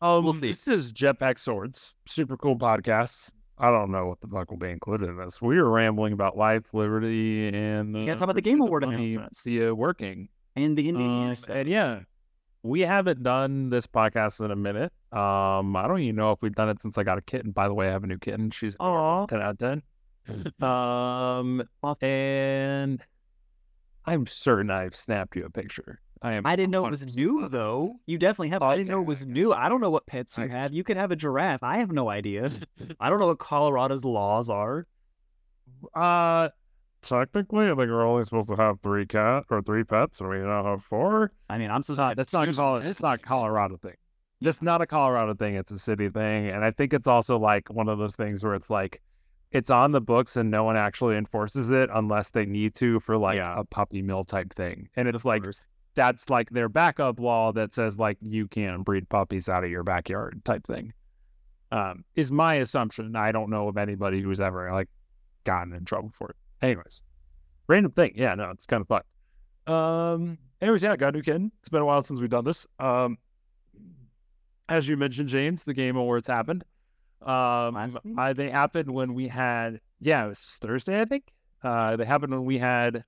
We'll see. This is Jetpack Swords, super cool podcast. I don't know what the fuck will be included in this. We are rambling about life, liberty, and Yeah, the talk about the Game pursuit of Award money announcements via working. and the indie stuff. And yeah, we haven't done this podcast in a minute. I don't even know if we've done it since I got a kitten. By the way, I have a new kitten. She's Aw. 10 out of 10. And I'm certain I've snapped you a picture. I am I didn't know it was 100% new though. You definitely have. I didn't know it was new. I don't know what pets you I, have. You could have a giraffe. I have no idea. I don't know what Colorado's laws are. uh, technically, I think we're only supposed to have three pets, and we now have four. I mean, I'm supposed to have That's not it's not Colorado thing. That's not a Colorado thing. It's a city thing, and I think it's also like one of those things where it's like it's on the books and no one actually enforces it unless they need to for like Yeah, a puppy mill type thing. And it's of like course. that's like their backup law that says like you can't breed puppies out of your backyard type thing. Is my assumption. I don't know of anybody who's ever like gotten in trouble for it. Anyways, random thing. Yeah, no, it's kind of fun. Anyways, yeah, got a new kitten. It's been a while since we've done this. As you mentioned, James, the Game Awards happened. Last week? They happened when we had, yeah, it was Thursday, I think. They happened when we had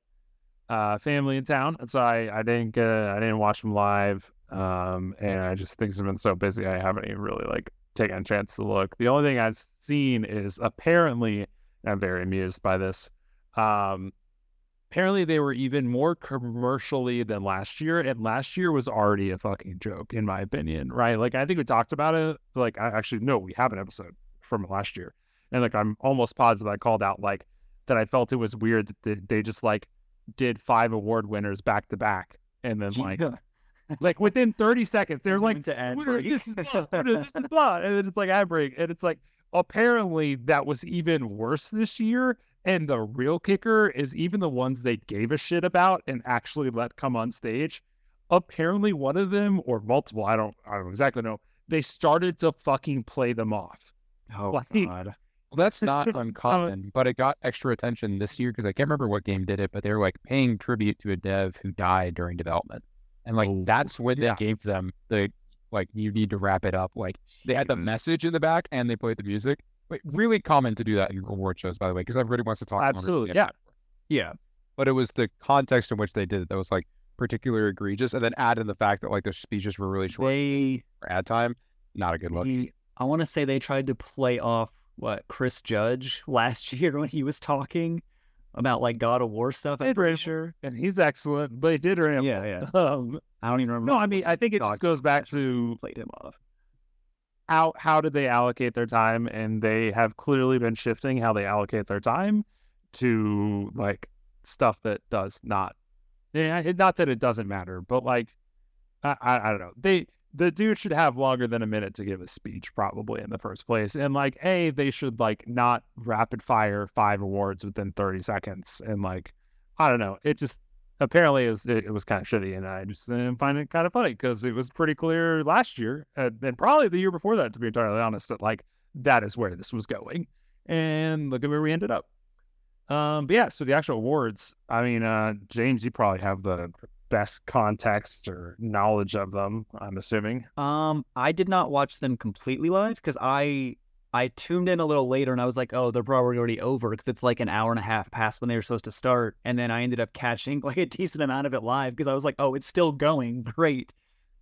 family in town, and so I didn't watch them live. And I just things have been so busy, I haven't even really like taken a chance to look. The only thing I've seen is apparently, and I'm very amused by this. Um, Apparently they were even more commercially than last year, and last year was already a fucking joke in my opinion, right? Like I think we talked about it. Like I actually no, we have an episode from last year, and like I'm almost positive I called out like that I felt it was weird that they just like did 5 award winners back to back, and then Yeah. like within 30 seconds they're like, Went to ad This break. is blah, this is blah, and then it's like ad break, and it's like apparently that was even worse this year. And the real kicker is even the ones they gave a shit about and actually let come on stage. Apparently, one of them or multiple, I don't exactly know. They started to fucking play them off. Oh Like, God. Well, that's not um, uncommon, but it got extra attention this year because I can't remember what game did it, but they were like paying tribute to a dev who died during development. And like oh, that's when they yeah, gave them the like you need to wrap it up. Like they had the message in the back and they played the music. Like, really common to do that in award shows, by the way, because everybody wants to talk longer than absolutely, the yeah. Yeah. but it was the context in which they did it that was like particularly egregious, and then add in the fact that like their speeches were really short They, for ad time. Not a good look. I want to say they tried to play off what Chris Judge last year when he was talking about like God of War stuff. I'm pretty sure. And he's excellent, but he did ramble. Yeah, yeah. I don't even remember. No, I mean, I think it just goes back to Played him off. how did they allocate their time, and they have clearly been shifting how they allocate their time to like stuff that does not, yeah, not that it doesn't matter, but like I don't know, the dude should have longer than a minute to give a speech probably in the first place, and like they should like not rapid fire 5 awards within 30 seconds, and like I don't know, it just apparently it was kind of shitty, and I just find it kind of funny because it was pretty clear last year and probably the year before that, to be entirely honest, that like that is where this was going, and look at where we ended up. But yeah, so the actual awards, I mean, James, you probably have the best context or knowledge of them, I'm assuming. I did not watch them completely live because I tuned in a little later and I was like, oh, they're probably already over because it's like an hour and a half past when they were supposed to start. And then I ended up catching like a decent amount of it live because I was like, oh, it's still going. Great.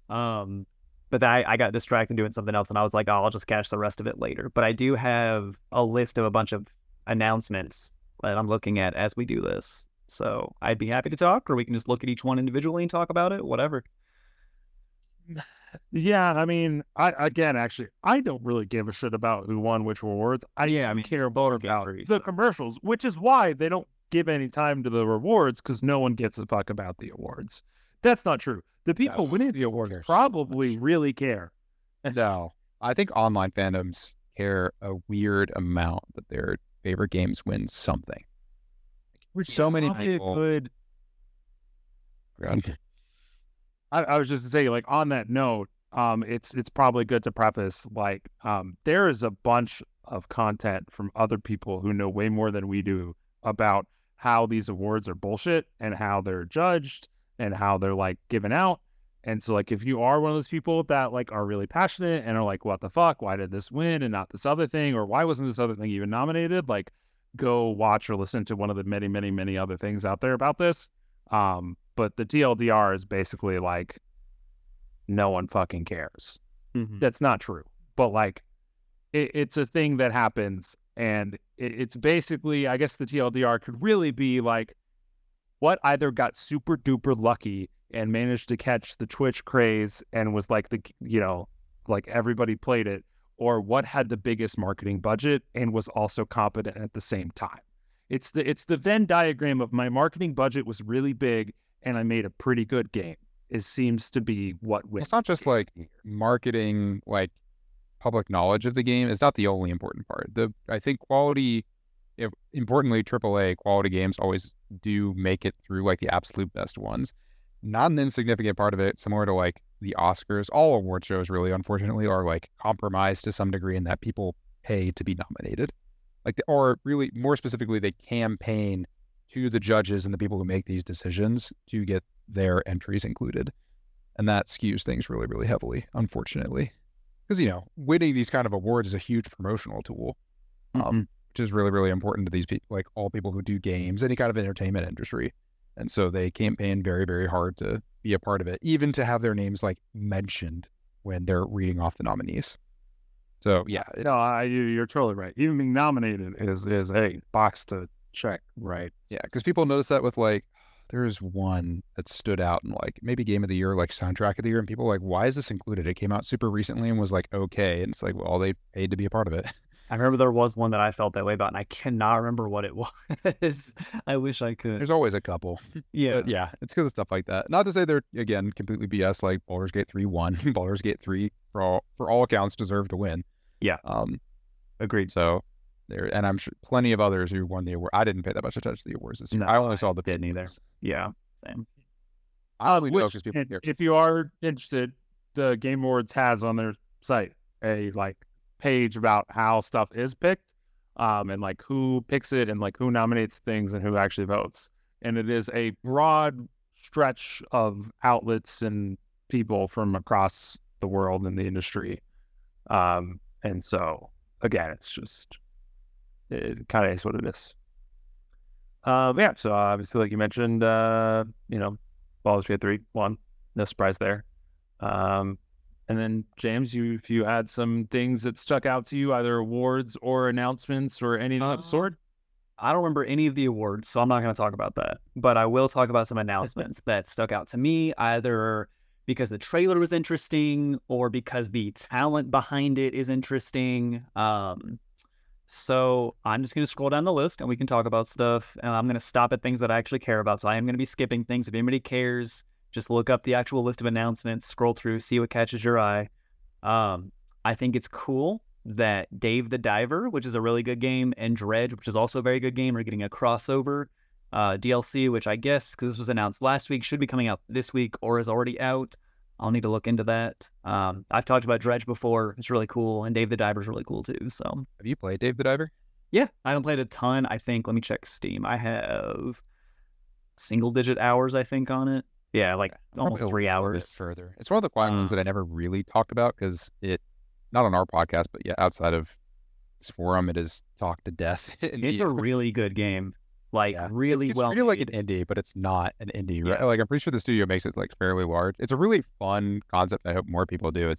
Um, but I got distracted doing something else and I was like, oh, I'll just catch the rest of it later. But I do have a list of a bunch of announcements that I'm looking at as we do this. So I'd be happy to talk, or we can just look at each one individually and talk about it, whatever. Yeah, I mean, actually, I don't really give a shit about who won which awards. Yeah, I mean, care more both about free, the so. commercials, which is why they don't give any time to the rewards because no one gives a fuck about the awards. That's not true. The people No, winning the awards cares so probably much. really care. No, I think online fandoms care a weird amount that their favorite games win something. There's so many Probably a people. good. I was just to say, like on that note, it's probably good to preface like there is a bunch of content from other people who know way more than we do about how these awards are bullshit and how they're judged and how they're like given out. And so like if you are one of those people that like are really passionate and are like, what the fuck? Why did this win and not this other thing? Or why wasn't this other thing even nominated? Like go watch or listen to one of the many, many, many other things out there about this. But the TLDR is basically like no one fucking cares. Mhm. That's not true. But like it's a thing that happens, and it's basically, I guess the TLDR could really be like what either got super duper lucky and managed to catch the Twitch craze and was like like everybody played it, or what had the biggest marketing budget and was also competent at the same time. It's the Venn diagram of my marketing budget was really big and I made a pretty good game. It seems to be what wins. It's not just like marketing, like public knowledge of the game is not the only important part. I think quality, importantly, AAA quality games always do make it through like the absolute best ones. Not an insignificant part of it, similar to like the Oscars. All award shows really, unfortunately, are like compromised to some degree in that people pay to be nominated. Like, or really more specifically, they campaign to the judges and the people who make these decisions to get their entries included. And that skews things really, really heavily, unfortunately. Because, winning these kind of awards is a huge promotional tool, which is really, really important to these people, like all people who do games, any kind of entertainment industry. And so they campaign very, very hard to be a part of it, even to have their names like mentioned when they're reading off the nominees. So yeah, No, you're totally right. Even being nominated is a box to check, right? Yeah, because people notice that with like, there's one that stood out in like maybe game of the year, like soundtrack of the year, and people are like, why is this included? It came out super recently and was like okay, and it's like, well, they paid to be a part of it. I remember there was one that I felt that way about, and I cannot remember what it was. I wish I could. There's always a couple. Yeah. But yeah, it's because of stuff like that. Not to say they're again completely BS. Like Baldur's Gate 3 won. Baldur's Gate 3 for all accounts deserved to win. Yeah. Agreed. So there, and I'm sure plenty of others who won the award. I didn't pay that much attention to the awards this year. No, I only saw the didn't big either. ones. Yeah. Same. I only know because people care. If you are interested, the Game Awards has on their site a like page about how stuff is picked, and like who picks it and like who nominates things and who actually votes. And it is a broad stretch of outlets and people from across the world in the industry. And so again, it's just it kind of is what it is. Yeah. So obviously, like you mentioned, Baldur's Gate 3 won. No surprise there. And then James, if you had some things that stuck out to you, either awards or announcements or any of the sort. I don't remember any of the awards, so I'm not going to talk about that. But I will talk about some announcements that stuck out to me, either because the trailer was interesting or because the talent behind it is interesting. So I'm just going to scroll down the list and we can talk about stuff. And I'm going to stop at things that I actually care about. So I am going to be skipping things. If anybody cares, just look up the actual list of announcements, scroll through, see what catches your eye. I think it's cool that Dave the Diver, which is a really good game, and Dredge, which is also a very good game, are getting a crossover DLC, which I guess, because this was announced last week, should be coming out this week or is already out. I'll need to look into that. I've talked about Dredge before. It's really cool, and Dave the Diver is really cool too. So Have you played Dave the Diver? yeah, I haven't played a ton. I think, let me check Steam. I have single-digit hours, I think, on it. Yeah, like almost Probably 3 a little bit hours. further. It's one of the quiet ones that I never really talked about because not on our podcast, but yeah, outside of this forum, it is talked to death. It's a really good game. Like, Yeah. really It's well treated like made. an indie, but it's not an indie, right? Yeah. Like I'm pretty sure the studio makes it like fairly large. It's a really fun concept. I hope more people do.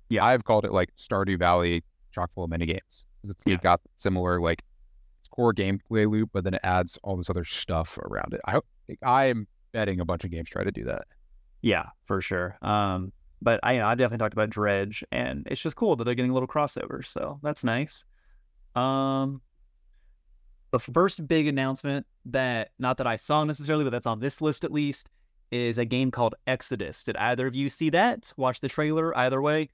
Yeah. I've called it like Stardew Valley chock full of mini games. Yeah. It's got similar like its core gameplay loop, but then it adds all this other stuff around it. I'm betting a bunch of games try to do that. Yeah, for sure. But I definitely talked about Dredge, and it's just cool that they're getting a little crossover, so that's nice. The first big announcement that, not that I saw necessarily, but that's on this list at least, is a game called Exodus. Did either of you see that? Watch the trailer either way?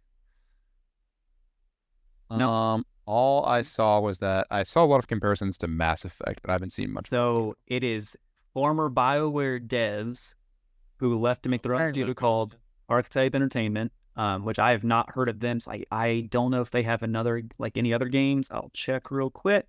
No. All I saw was that I saw a lot of comparisons to Mass Effect, but I haven't seen much. So it is former BioWare devs who left to make their own studio called Archetype Entertainment, which I have not heard of them. So I don't know if they have any other games. I'll check real quick.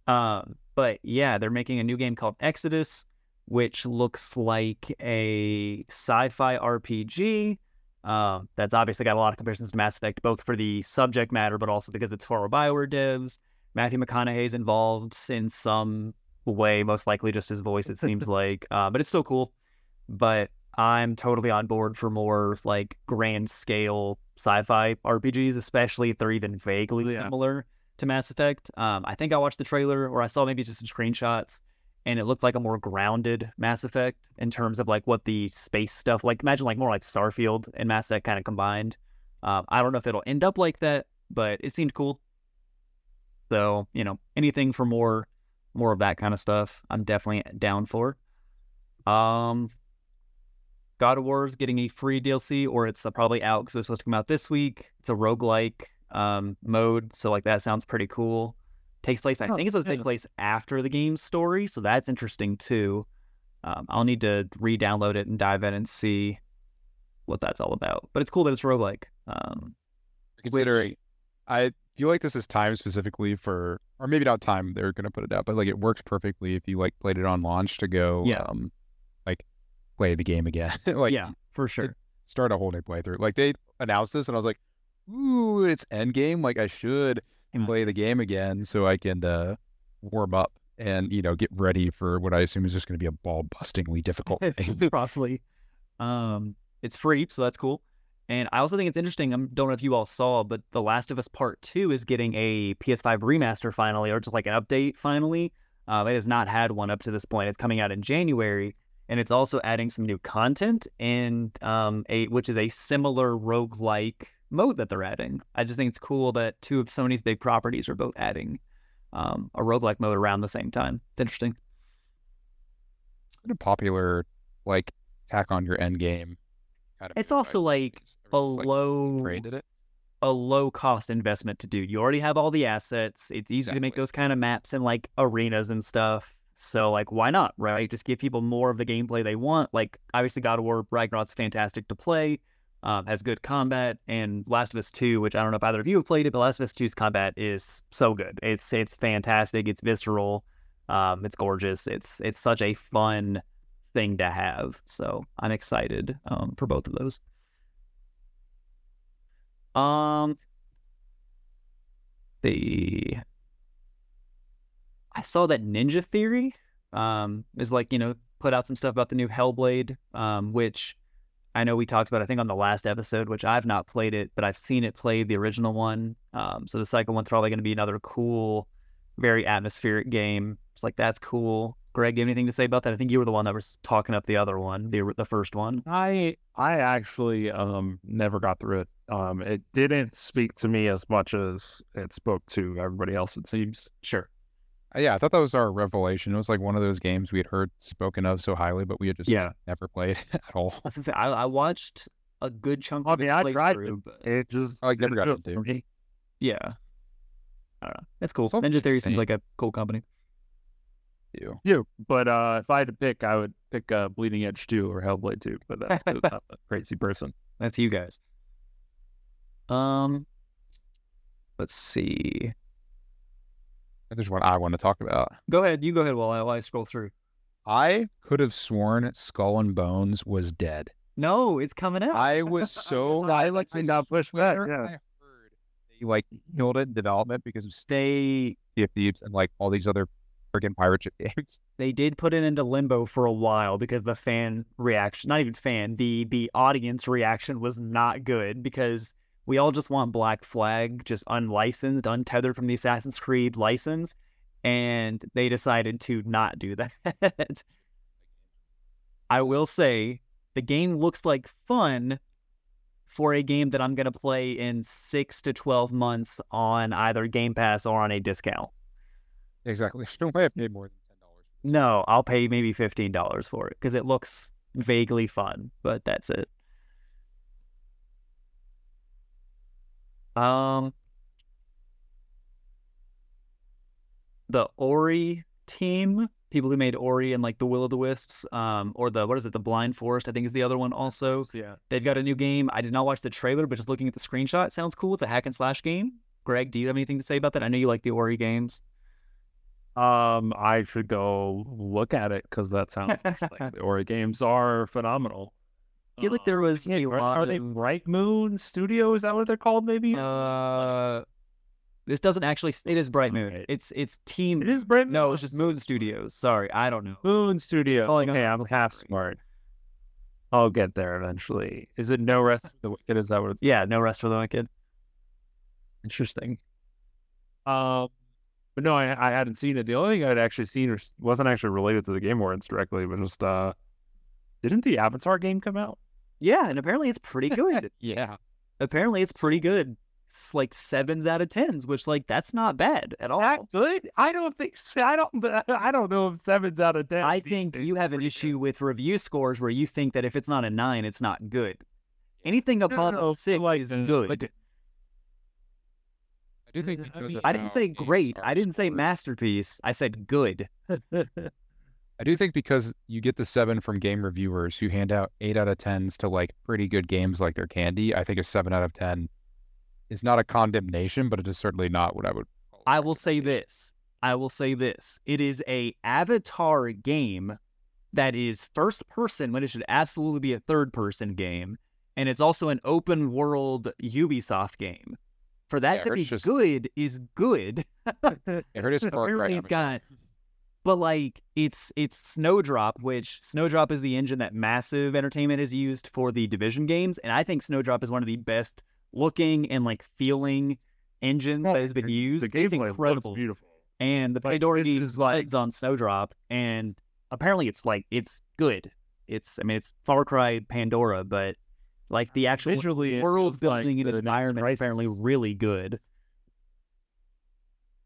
But yeah, they're making a new game called Exodus. which looks like a sci-fi RPG. That's obviously got a lot of comparisons to Mass Effect, both for the subject matter, but also because it's for BioWare devs. Matthew McConaughey's involved in some way, most likely just his voice, it seems like. But it's still cool. But I'm totally on board for more like grand scale sci-fi RPGs, especially if they're even vaguely similar to Mass Effect. I think I watched the trailer, or I saw maybe just some screenshots, and it looked like a more grounded Mass Effect in terms of like what the space stuff, like imagine like more like Starfield and Mass Effect kind of combined. I don't know if it'll end up like that, but it seemed cool. So, anything for more of that kind of stuff, I'm definitely down for. Um, God of War is getting a free DLC, or it's probably out because it's supposed to come out this week. It's a roguelike mode, so like that sounds pretty cool. Takes place, I think it's supposed to take place after the game's story, so that's interesting too. I'll need to re-download it and dive in and see what that's all about. But it's cool that it's roguelike. I feel like this is timed specifically for, or maybe not time, they're gonna put it out, but like it works perfectly if you like played it on launch to go like play the game again. Like yeah, for sure. Start a whole new playthrough. Like they announced this and I was like, ooh, it's end game. Like I should play the game again so I can warm up and get ready for what I assume is just going to be a ball-bustingly difficult thing. Roughly. It's free, so that's cool. And I also think it's interesting. I don't know if you all saw, but The Last of Us Part 2 is getting a PS5 remaster finally, or just like an update finally. It has not had one up to this point. It's coming out in January, and it's also adding some new content and which is a similar roguelike mode that they're adding. I just think it's cool that two of Sony's big properties are both adding a roguelike mode around the same time. It's interesting. It's been a popular like tack on your end game. It's also like a low cost investment to do. You already have all the assets. It's easy to make those kind of maps and like arenas and stuff. So like, why not, right? Just give people more of the gameplay they want. Like obviously God of War Ragnarok's fantastic to play, has good combat, and Last of Us 2, which I don't know if either of you have played it, but Last of Us 2's combat is so good. It's fantastic. It's visceral. It's gorgeous. It's such a fun thing to have. So I'm excited for both of those. I saw that Ninja Theory is like, put out some stuff about the new Hellblade, which I know we talked about, I think, on the last episode, which I've not played it, but I've seen it play, the original one. So the second one's probably going to be another cool, very atmospheric game. It's like, that's cool. Greg, do you have anything to say about that? I think you were the one that was talking up the other one, the first one. I actually never got through it. It didn't speak to me as much as it spoke to everybody else, it seems. Sure. Yeah, I thought that was our revelation. It was like one of those games we had heard spoken of so highly, but we had just never played at all. I was gonna say I watched a good chunk of it. I tried to, but it just never got into it. Yeah. I don't know. It's cool. Ninja Theory seems like a cool company. Yeah, but if I had to pick, I would pick Bleeding Edge 2 or Hellblade 2, but that's I'm a crazy person. That's you guys. Let's see. There's one I want to talk about. Go ahead. You go ahead while I scroll through. I could have sworn Skull and Bones was dead. No, it's coming out. I was so I got pushed back. Yeah. I heard they killed it in development because of Sea of Thieves and like all these other friggin' pirate ship games. They did put it into limbo for a while because the fan reaction, not even fan, the audience reaction was not good because we all just want Black Flag, just unlicensed, untethered from the Assassin's Creed license, and they decided to not do that. I will say, the game looks like fun for a game that I'm going to play in 6 to 12 months on either Game Pass or on a discount. Exactly. Still may have paid more than $10. No, I'll pay maybe $15 for it because it looks vaguely fun, but that's it. The Ori team, people who made Ori and like the Will-o'-the-Wisps, or the Blind Forest, I think is the other one also. Yeah. They've got a new game. I did not watch the trailer, but just looking at the screenshot, it sounds cool. It's a hack and slash game. Greg, do you have anything to say about that? I know you like the Ori games. I should go look at it because that sounds like the Ori games are phenomenal. I feel like there was Yeah, a lot are they of Bright Moon Studio? Is that what they're called? Maybe. this doesn't actually. It is Bright Moon. Right. It's Team. It is Bright Moon. No, it's just Moon Studios. Sorry, I don't know. Moon Studio. calling Okay, out I'm half smart. I'll get there eventually. Is it No Rest for the Wicked? Is that what it's Yeah, No Rest for the Wicked. interesting? But no, I hadn't seen it. The only thing I'd actually seen wasn't actually related to the Game Awards directly, but just didn't the Avatar game come out? Yeah, and apparently it's pretty good. Yeah. Apparently it's pretty good. It's like 7s out of 10s, which like that's not bad at all. That good? I don't think so. I don't know if 7's out of 10. I think you have an issue with review scores where you think that if it's not a 9, it's not good. Anything above a 6 is good. I do think because of I didn't how say games great. are I didn't say scored- masterpiece. I said good. I do think because you get the 7 from game reviewers who hand out 8 out of 10s to like pretty good games like their candy, I think a 7 out of 10 is not a condemnation, but it is certainly not what I would call a I will say recommendation. this. I will say this. It is a Avatar game that is first person when it should absolutely be a third person game. And it's also an open world Ubisoft game. For that Yeah, to or be it's just- good is good. I heard it's Far Cry Apparently it's Avatar. got, but like it's Snowdrop, which Snowdrop is the engine that Massive Entertainment has used for the Division games, and I think Snowdrop is one of the best looking and like feeling engines that has been used. The It's gameplay incredible. looks beautiful. And the Like, Pandora this game is like- runs on Snowdrop, and apparently it's good. It's Far Cry Pandora, but like the actual Visually, it world feels like building and the next environment is Crisis. apparently really good.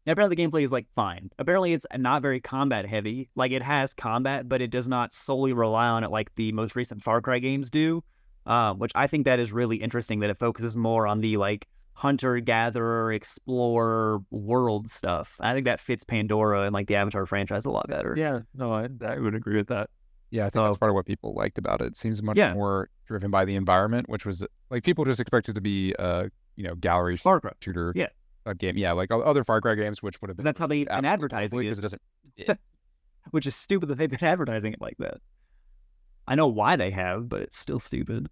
And apparently the gameplay is like fine. Apparently it's not very combat heavy. Like it has combat, but it does not solely rely on it like the most recent Far Cry games do. Which I think that is really interesting that it focuses more on the like hunter gatherer explorer world stuff. I think that fits Pandora and like the Avatar franchise a lot better. Yeah, no, I would agree with that. Yeah, I think Oh. that's part of what people liked about it. It seems much Yeah. more driven by the environment, which was like people just expected to be gallery Far Cry. shooter Yeah. type game. Yeah, like other Far Cry games, which would have been That's how they've been absolutely advertising because it. it doesn't. Which is stupid that they've been advertising it like that. I know why they have, but it's still stupid.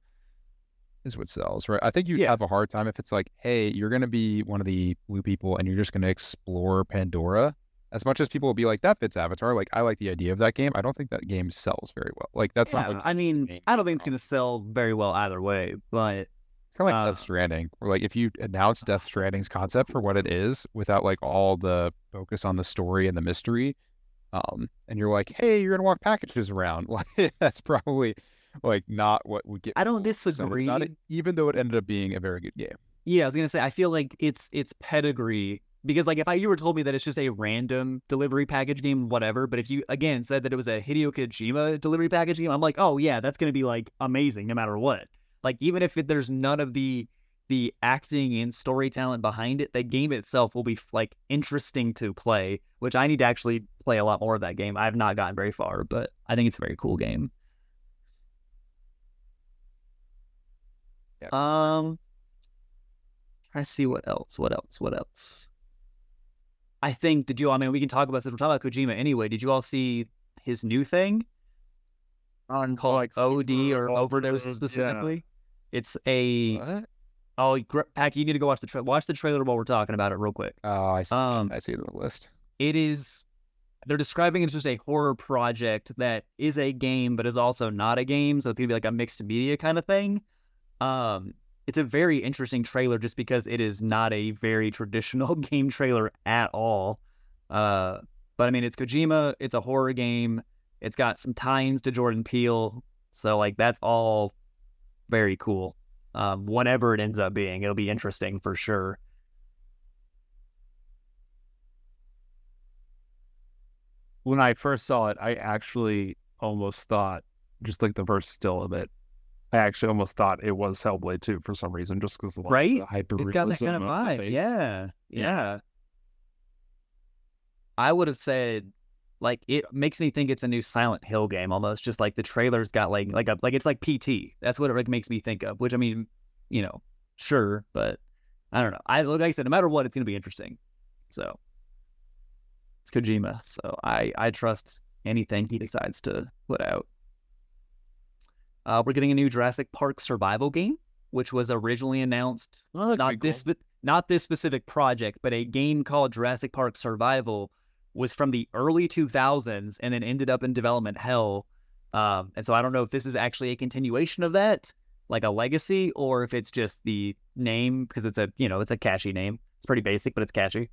Is what sells, right? I think you'd Yeah. have a hard time if it's like, hey, you're gonna be one of the blue people and you're just gonna explore Pandora. As much as people will be like, that fits Avatar, like I like the idea of that game. I don't think that game sells very well. Like that's not Yeah, what I games mean, the main I don't think game it's going are. to sell very well either way, but Kind of like uh, Death Stranding, where like if you announce Death Stranding's concept for what it is without like all the focus on the story and the mystery, and you're like, hey, you're gonna walk packages around, like that's probably like not what would get I don't people excited disagree. about it, even though it ended up being a very good game. yeah, I was going to say, I feel like it's pedigree because like if you were told me that it's just a random delivery package game, whatever, but if you again said that it was a Hideo Kojima delivery package game, I'm like, oh yeah, that's going to be like amazing no matter what. Like even if there's none of the acting and story talent behind it, the game itself will be like interesting to play, which I need to actually play a lot more of that game. I have not gotten very far, but I think it's a very cool game. Yeah. Trying to see what else. I think I mean we can talk about since we're talking about Kojima anyway. Did you all see his new thing On called like OD super or Overdose ultra- specifically? It's a What? Pack, you need to go watch the trailer while we're talking about it real quick. Oh, I see. Um, I see it on the list. It is they're describing it as just a horror project that is a game but is also not a game, so it's gonna be like a mixed media kind of thing. It's a very interesting trailer just because it is not a very traditional game trailer at all. But I mean, it's Kojima, it's a horror game, it's got some tie-ins to Jordan Peele, so like that's all very cool. Whatever it ends up being, it'll be interesting for sure. When I first saw it, I actually almost thought, just like the first still of it, I actually almost thought it was Hellblade 2 for some reason, just because of like, Right? the hyper It's got that kind of vibe. Yeah. I would have said like it makes me think it's a new Silent Hill game almost, just like the trailer's got like it's like PT. That's what it like makes me think of. Which I mean, sure, but I don't know. Like I said, no matter what, it's gonna be interesting. So It's Kojima, so I trust anything he decides to put out. We're getting a new Jurassic Park survival game, which was originally announced Oh, that'd be cool. not this specific project, but a game called Jurassic Park Survival was from the early 2000s and then ended up in development hell. And so I don't know if this is actually a continuation of that, like a legacy, or if it's just the name because it's a catchy name. It's pretty basic, but it's catchy.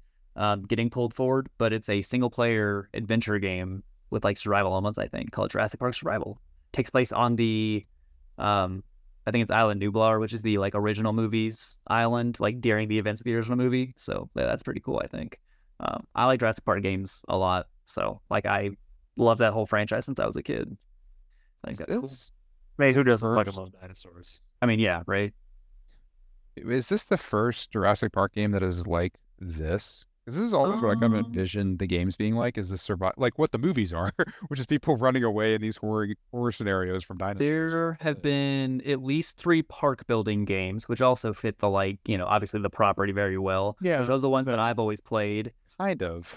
Getting pulled forward, but it's a single player adventure game with like survival elements, I think, called Jurassic Park Survival. Takes place on the I think it's Island Nublar, which is the like original movie's island, like during the events of the original movie. So yeah, that's pretty cool, I think. I like Jurassic Park games a lot, so like I love that whole franchise since I was a kid. I think that's cool. Man, who doesn't fucking First- love dinosaurs? I mean, yeah, right? Is this the first Jurassic Park game that is like this? Because this is always what I kind of envision the games being like, is this like what the movies are, which is people running away in these horror scenarios from dinosaurs. There have been at least 3 park building games, which also fit the like, obviously the property very well. Yeah, Which are the ones that I've always played. Kind of.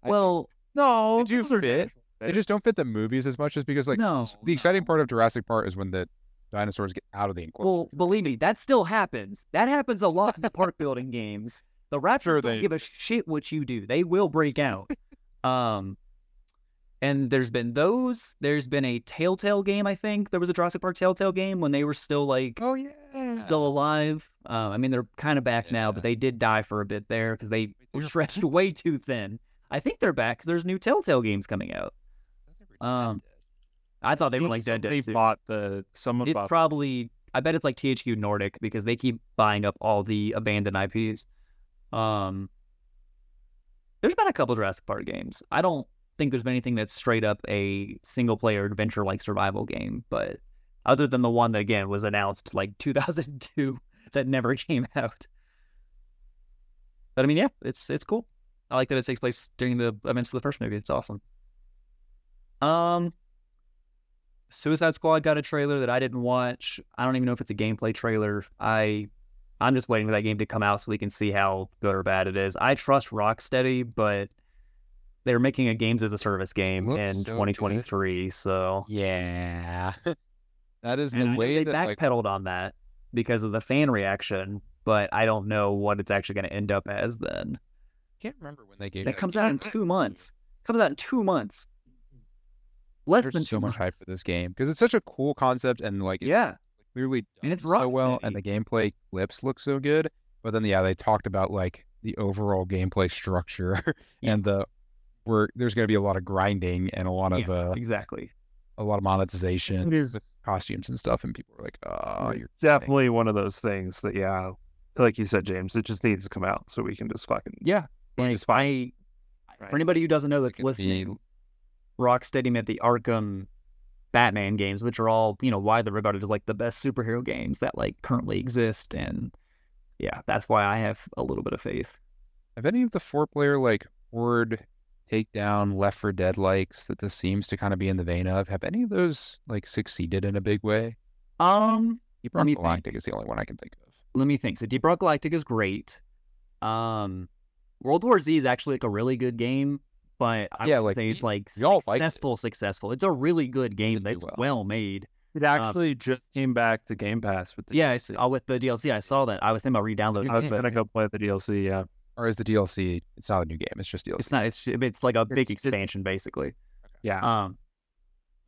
Well, no, They do those are fit. natural They things. just don't fit the movies as much as because like no. the exciting part of Jurassic Park is when the dinosaurs get out of the enclosure. Well, believe me, that still happens. That happens a lot in the park building games. The Raptors Sure don't they- give a shit what you do. They will break out. And there's been those. There's been a Telltale game, I think. There was a Jurassic Park Telltale game when they were still like Oh yeah. still alive. I mean, they're kind of back now, but Yeah. they did die for a bit there because they were they're stretched back? way too thin. I think they're back because there's new Telltale games coming out. I thought they were like dead Somebody too. bought someone It's bought probably, I bet it's like THQ Nordic because they keep buying up all the abandoned IPs. There's been a couple Jurassic Park games. I don't think there's been anything that's straight up a single player adventure like survival game, but other than the one that again was announced like 2002 that never came out. But I mean, yeah, it's cool. I like that it takes place during the events of the first movie. It's awesome. Suicide Squad got a trailer that I didn't watch. I don't even know if it's a gameplay trailer. I'm just waiting for that game to come out so we can see how good or bad it is. I trust Rocksteady, but they're making a games as a service game looks in so good. 2023, so Yeah. That is and I the know way they that like backpedaled on that because of the fan reaction, but I don't know what it's actually going to end up as then. I can't remember when they gave That comes out in 2 months. Comes out in 2 months. Less than There's 2 so much hype months. for this game because it's such a cool concept and like it's Yeah, clearly and it's done so well and Rocksteady. the gameplay clips look so good. But then yeah, they talked about like the overall gameplay structure Yeah. and there's going to be a lot of grinding and a lot of Yeah, exactly. a lot of monetization It is with costumes and stuff, and people are like, "Oh, it's you're definitely one of those things that, yeah, like you said, James, it just needs to come out so we can just fucking Yeah, like just fine. for anybody who doesn't know Is it that's gonna be- listening, Rocksteady made the Arkham Batman games, which are all, widely regarded as like the best superhero games that like currently exist, and yeah, that's why I have a little bit of faith. Have any of the 4-player like Horde takedown Left 4 Dead likes that this seems to kind of be in the vein of? Have any of those like succeeded in a big way? Deep Let Rock me Galactic is the only one I can think of. Let me think. So Deep Rock Galactic is great. World War Z is actually like a really good game, but I Yeah, would like, say it's like we all liked it. successful. It's a really good game Did do that's well. well made. It actually just came back to Game Pass with the Yeah, DLC. with the DLC. I saw that. I was thinking about re-downloading I was it, but gonna go play the DLC. Yeah, Or is the DLC? It's not a new game. It's just DLC. it's not. It's like a big It's- expansion basically. yeah.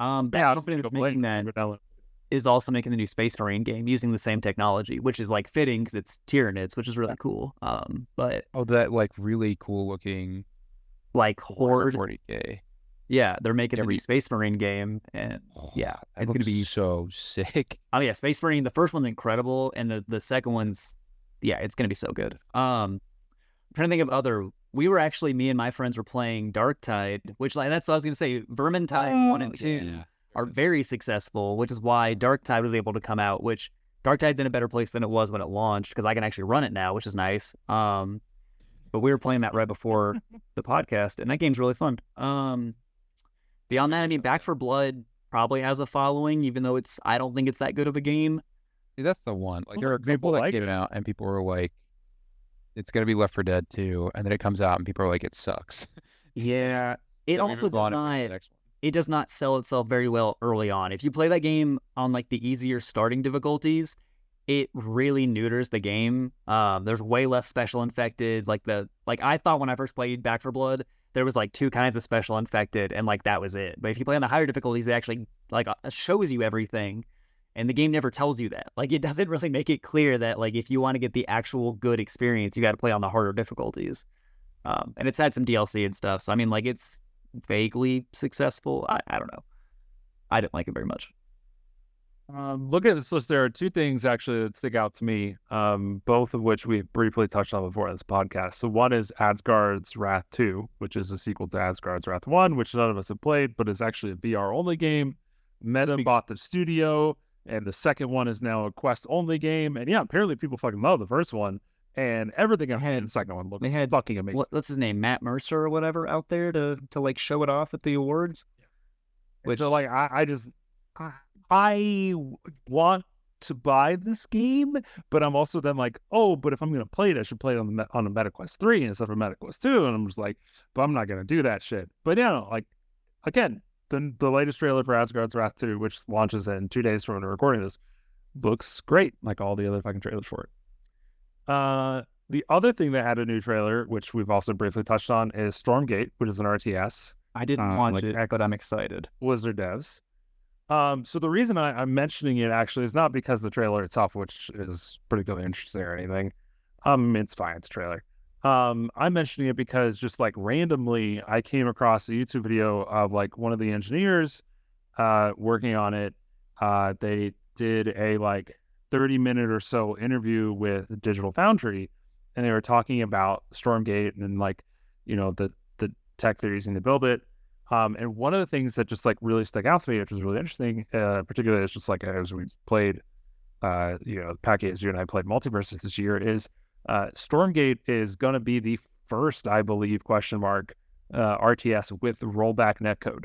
That Yeah, company I'll that's go play it, making so that go download it. is also making the new Space Marine game using the same technology, which is like fitting because it's Tyranids, which is really cool. But Oh, that like really cool looking like Horde, 40K. yeah, they're making Yeah, the new Space Marine game, and yeah, that it's gonna looks be. so sick. Oh yeah, Space Marine. The first one's incredible, and the second one's, yeah, it's gonna be so good. I'm trying to think of other. We were actually, me and my friends were playing Darktide, which like that's what I was gonna say. Vermintide 1 and 2 yeah. are very successful, which is why Darktide was able to come out. Which Darktide's in a better place than it was when it launched because I can actually run it now, which is nice. But we were playing that right before the podcast, and that game's really fun. Beyond that, I mean, Back for Blood probably has a following, even though I don't think it's that good of a game. See, that's the one. Like Well, there are a people couple that like came out and people were like, it's gonna be Left 4 Dead 2, and then it comes out and people are like, it sucks. Yeah. It Then we also move does on and pick the not next one. it does not sell itself very well early on. If you play that game on like the easier starting difficulties, it really neuters the game. There's way less special infected. Like I thought when I first played Back for Blood, there was like two kinds of special infected, and like that was it. But if you play on the higher difficulties, it actually like shows you everything, and the game never tells you that. Like it doesn't really make it clear that like if you want to get the actual good experience, you got to play on the harder difficulties. And it's had some DLC and stuff. So I mean, like it's vaguely successful. I don't know. I didn't like it very much. Look at this list. There are two things actually that stick out to me, both of which we briefly touched on before in this podcast. So one is Asgard's Wrath 2, which is a sequel to Asgard's Wrath 1, which none of us have played, but is actually a VR only game. Meta bought the studio, and the second one is now a Quest only game. And yeah, apparently people fucking love the first one, and everything I've seen in the second one looks fucking amazing. What's his name, Matt Mercer or whatever, out there to like show it off at the awards. Which so like I want to buy this game, but I'm also then like, oh, but if I'm gonna play it, I should play it on a MetaQuest 3 instead of MetaQuest 2, and I'm just like, but I'm not gonna do that shit. But yeah, no, like again, the latest trailer for Asgard's Wrath 2, which launches in 2 days from when we're recording this, looks great, like all the other fucking trailers for it. The other thing that had a new trailer, which we've also briefly touched on, is Stormgate, which is an RTS. I didn't watch like it, but I'm excited. Blizzard devs. So the reason I'm mentioning it actually is not because the trailer itself, which is particularly interesting or anything. It's fine, it's a trailer. I'm mentioning it because just like randomly, I came across a YouTube video of like one of the engineers working on it. They did a like 30-minute or so interview with Digital Foundry, and they were talking about Stormgate and like, the tech they're using to build it. And one of the things that just like really stuck out to me, which was really interesting, particularly as just like as we played, Packy, you and I played Multiverses this year, is Stormgate is going to be the first, I believe, RTS with rollback netcode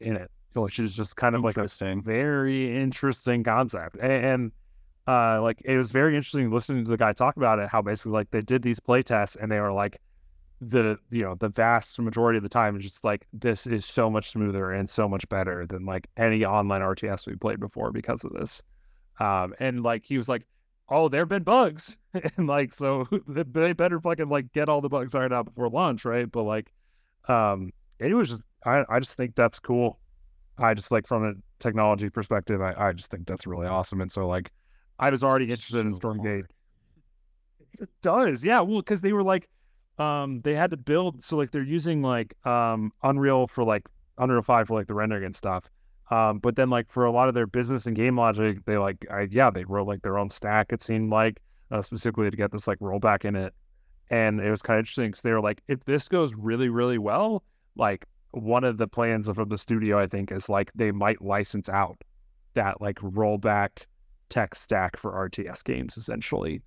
in it, which is just kind of like a very interesting concept. And like it was very interesting listening to the guy talk about it, how basically like they did these play tests and they were like, the vast majority of the time is just like, this is so much smoother and so much better than like any online RTS we played before because of this. And like he was like, oh, there have been bugs, and like so they better fucking like get all the bugs ironed out before launch, right? But like, it was just I just think that's cool. I just like from a technology perspective, I just think that's really awesome. And so like, I was already interested in Stormgate. It does, yeah. Well, because they were like, they had to build, so like they're using like Unreal 5 for like the rendering and stuff. But then like for a lot of their business and game logic, they they wrote like their own stack, it seemed like, specifically to get this like rollback in it. And it was kind of interesting because they were like, if this goes really, really well, like one of the plans of the studio, I think, is like they might license out that like rollback tech stack for RTS games, essentially.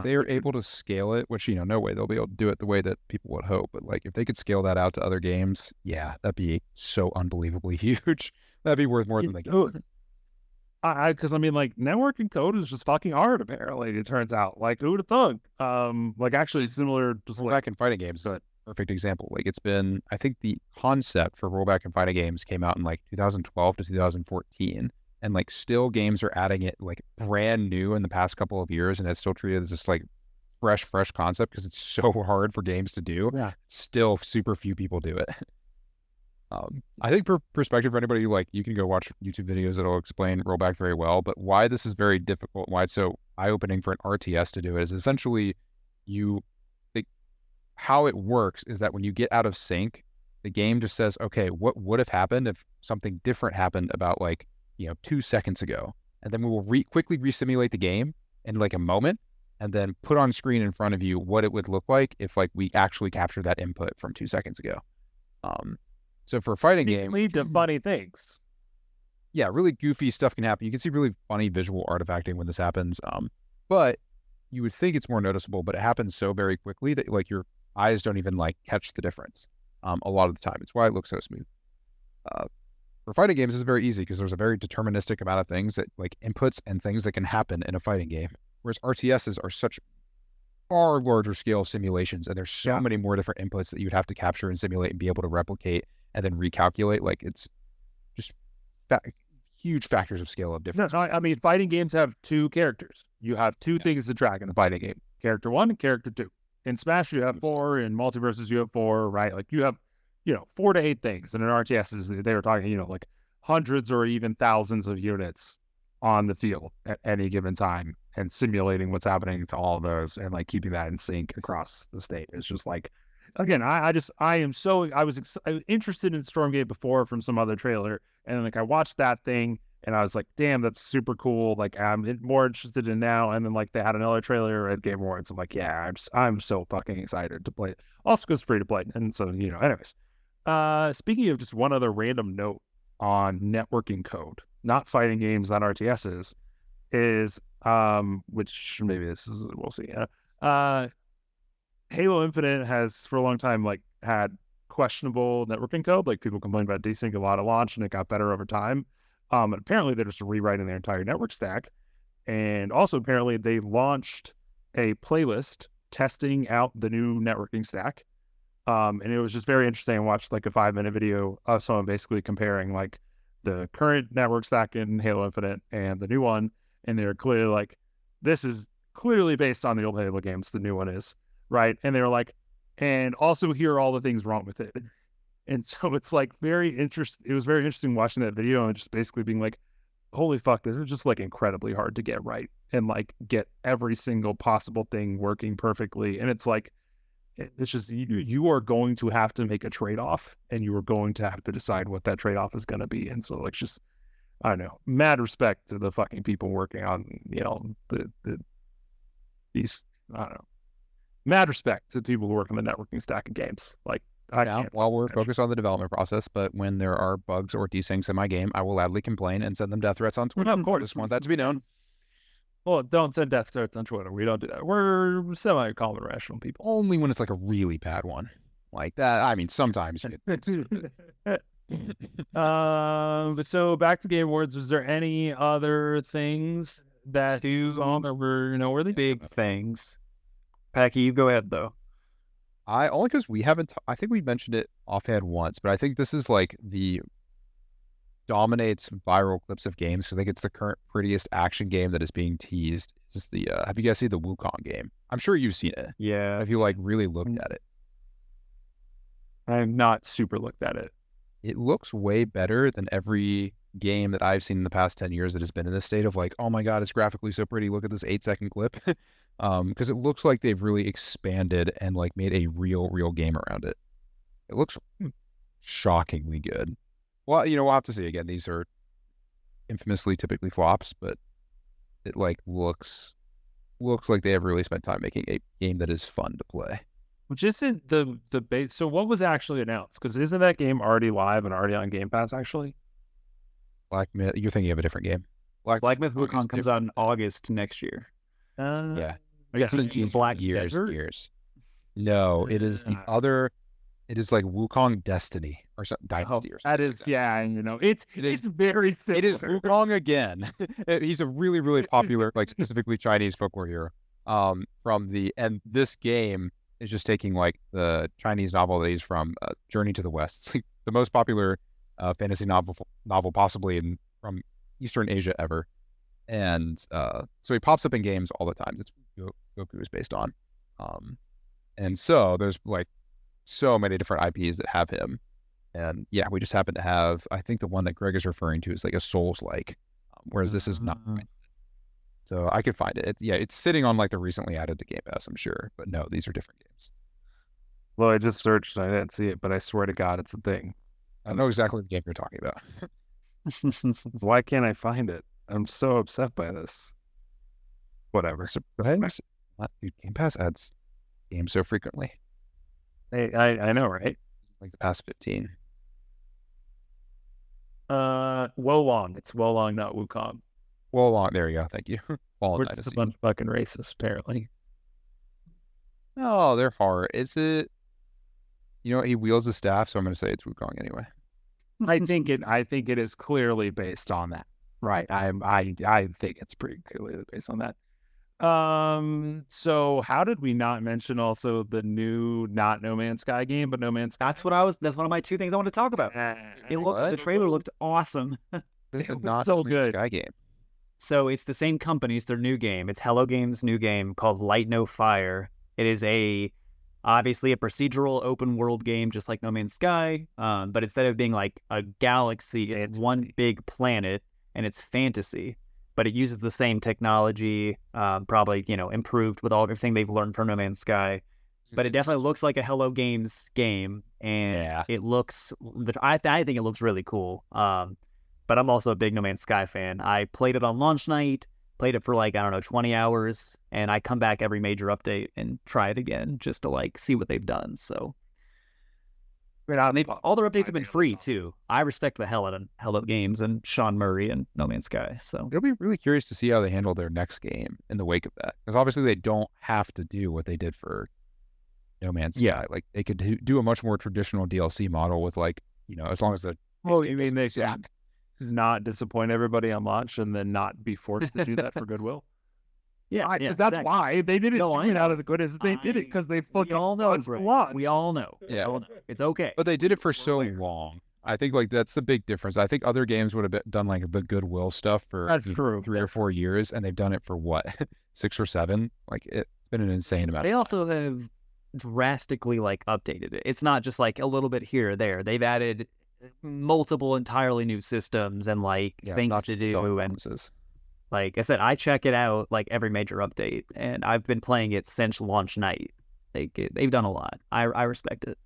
They are able to scale it, which no way they'll be able to do it the way that people would hope. But like if they could scale that out to other games, yeah, that'd be so unbelievably huge. That'd be worth more than the game. Because I mean, like networking code is just fucking hard. Apparently, it turns out. Like who'd have thought? Like actually similar. Just rollback in fighting games is a perfect example. Like it's been, I think the concept for rollback in fighting games came out in like 2012 to 2014. And like still games are adding it like brand new in the past couple of years, and it's still treated as this like fresh concept because it's so hard for games to do. Yeah. Still super few people do it. I think perspective for anybody, like you can go watch YouTube videos that'll explain rollback very well, but why this is very difficult, why it's so eye-opening for an RTS to do it is essentially how it works is that when you get out of sync, the game just says, okay, what would have happened if something different happened about like 2 seconds ago, and then we will quickly resimulate the game in like a moment, and then put on screen in front of you what it would look like if like we actually captured that input from 2 seconds ago. So for a fighting game, lead to funny things. Yeah, really goofy stuff can happen. You can see really funny visual artifacting when this happens. But you would think it's more noticeable, but it happens so very quickly that like your eyes don't even like catch the difference. A lot of the time, it's why it looks so smooth. For fighting games, it's very easy because there's a very deterministic amount of things that like inputs and things that can happen in a fighting game. Whereas RTSs are such far larger scale simulations, and there's so Yeah. many more different inputs that you'd have to capture and simulate and be able to replicate and then recalculate. Like it's just fa huge factors of scale of No, difference. no, I mean, fighting games have two characters. You have two Yeah. things to track in a fighting game: character one and character two. In Smash, you have Makes four. sense. In Multiverses, you have four. Right? Like you have, 4 to 8 things. And in RTS, they were talking, like hundreds or even thousands of units on the field at any given time, and simulating what's happening to all of those, and like keeping that in sync across the state. It's just like, again, I was interested in Stormgate before from some other trailer, and like I watched that thing and I was like, damn, that's super cool. Like I'm more interested in now. And then like they had another trailer at Game Awards. I'm like, yeah, I'm so fucking excited to play it. Also because it's free to play. And so, anyways. Speaking of just one other random note on networking code, not fighting games, not RTSs, is which maybe this is, we'll see. Uh Halo Infinite has for a long time like had questionable networking code. Like people complained about desync a lot at launch, and it got better over time. And apparently they're just rewriting their entire network stack. And also apparently they launched a playlist testing out the new networking stack. And it was just very interesting. I watched like a 5-minute video of someone basically comparing like the current network stack in Halo Infinite and the new one. And they're clearly like, this is clearly based on the old Halo games. The new one is, right? And they were like, and also here are all the things wrong with it. And so it's like very interesting. It was very interesting watching that video and just basically being like, holy fuck, this is just like incredibly hard to get right and like get every single possible thing working perfectly. And it's like, it's just you are going to have to make a trade-off, and you are going to have to decide what that trade-off is going to be. And so like just, I don't know, mad respect to the fucking people working on, these, I don't know, mad respect to the people who work on the networking stack of games. Like I Yeah, can't while we're imagine. focused on the development process, but when there are bugs or desyncs in my game, I will loudly complain and send them death threats on Twitter. No, of I course. just want that to be known. Well, don't send death threats on Twitter. We don't do that. We're semi-calm and rational people. Only when it's like a really bad one. Like that. I mean, sometimes you get But so back to Game Awards. Was there any other things that you saw that were noteworthy? Big things. Packy, you go ahead though. I only because we haven't. I think we mentioned it offhand once, but I think this is like the dominates viral clips of games because I think it's the current prettiest action game that is being teased. Is the have you guys seen the Wukong game? I'm sure you've seen it. Yeah. Have you like really looked at it? I've not super looked at it. It looks way better than every game that I've seen in the past 10 years that has been in this state of like, oh my God, it's graphically so pretty. Look at this 8-second clip. Because it looks like they've really expanded and like made a real game around it. It looks shockingly good. Well, we'll have to see again. These are infamously typically flops, but it like looks like they have really spent time making a game that is fun to play. Which isn't the base. So what was actually announced? Because isn't that game already live and already on Game Pass actually? Black Myth, you're thinking of a different game. Black Myth Wukong is Wukong comes out in August next year. Yeah. I guess It's been teased for Black years, Desert? years. No, it is the other. It is like Wukong Destiny or something, Dynasty or something. That is, like yeah, it's very similar. It is Wukong again. He's a really popular, like specifically Chinese folklore hero. And this game is just taking like the Chinese novel that he's from, Journey to the West. It's like the most popular fantasy novel possibly from Eastern Asia ever. And so he pops up in games all the time. That's what Goku is based on. And so there's like so many different IPs that have him. And yeah, we just happen to have, I think the one that Greg is referring to is like a Souls-like, whereas this is not. So I could find it. Yeah, it's sitting on like the recently added to Game Pass, I'm sure. But no, these are different games. Well, I just searched and I didn't see it, but I swear to God, it's a thing. I know exactly the game you're talking about. Why can't I find it? I'm so upset by this. Whatever. Surprise. Dude, Game Pass adds games so frequently. Hey, I know, right? Like the past 15. Wolong. It's Wolong, not Wukong. Well, there you go. Thank you. We're just a bunch of fucking racists, apparently. No, they're hard. Is it? He wields a staff, so I'm going to say it's Wukong anyway. I think it is clearly based on that. Right. I think it's pretty clearly based on that. So how did we not mention also the new not No Man's Sky game, but No Man's Sky? That's one of my two things I want to talk about. The trailer looked awesome. This is It was not so No Man's good. Sky game. So it's the same company, it's their new game. It's Hello Games' new game called Light No Fire. It is obviously a procedural open world game just like No Man's Sky, but instead of being like a galaxy, it's one big planet and it's fantasy. But it uses the same technology, probably improved with everything they've learned from No Man's Sky. But it definitely looks like a Hello Games game, and Yeah. I think it looks really cool. But I'm also a big No Man's Sky fan. I played it on launch night, played it for like, I don't know, 20 hours, and I come back every major update and try it again just to like see what they've done. So, all their updates have been free too. I respect the hell out of Hello Games and Sean Murray and No Man's Sky. So, It'll be really curious to see how they handle their next game in the wake of that. Because obviously they don't have to do what they did for No Man's Sky. yeah. Like they could do a much more traditional DLC model with like, as long as the Oh, you mean doesn't they suck. could not disappoint everybody on launch and then not be forced to do that for goodwill? Yeah, Because that's exactly. why they didn't No, do I it out know. of the goodness. They did it because they We fucking all know, buzzed the Greg. launch. We all know. Yeah. We all know. It's okay. But they did it for so long. I think like that's the big difference. I think other games would have done like the goodwill stuff for That's true. 3 or 4 years, and they've done it for what, 6 or 7? Like it's been an insane amount. They of also have drastically like updated it. It's not just like a little bit here or there. They've added multiple entirely new systems and like Yeah, it's things not to just selling do. And promises. like I said, I check it out like every major update, and I've been playing it since launch night. They've done a lot. I respect it.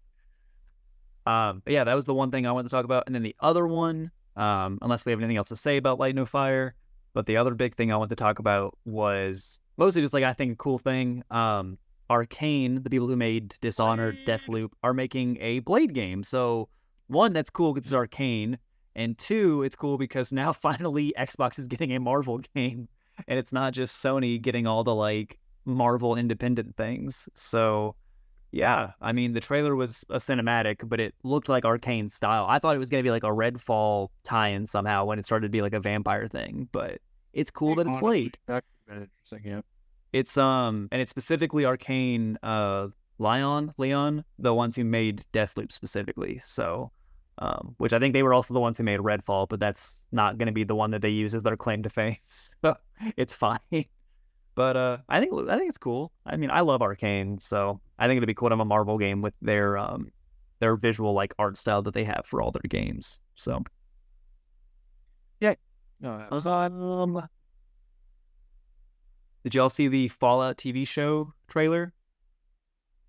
But yeah, that was the one thing I wanted to talk about. And then the other one, unless we have anything else to say about Light No Fire, but the other big thing I wanted to talk about was mostly just like I think a cool thing. Arcane, the people who made Dishonored, Deathloop, are making a Blade game. So one, that's cool because it's Arcane, and two, it's cool because now finally Xbox is getting a Marvel game, and it's not just Sony getting all the like Marvel independent things. So yeah, I mean, the trailer was a cinematic, but it looked like Arcane style. I thought it was going to be like a Redfall tie-in somehow when it started to be like a vampire thing, but it's cool that it's Blade. That's interesting, yeah. And it's specifically Arcane, Leon, the ones who made Deathloop specifically. So, which I think they were also the ones who made Redfall, but that's not going to be the one that they use as their claim to fame. So it's fine. But I think it's cool. I mean, I love Arcane, so I think it'd be cool to have a Marvel game with their visual like art style that they have for all their games. So Yeah. No, did y'all see the Fallout TV show trailer?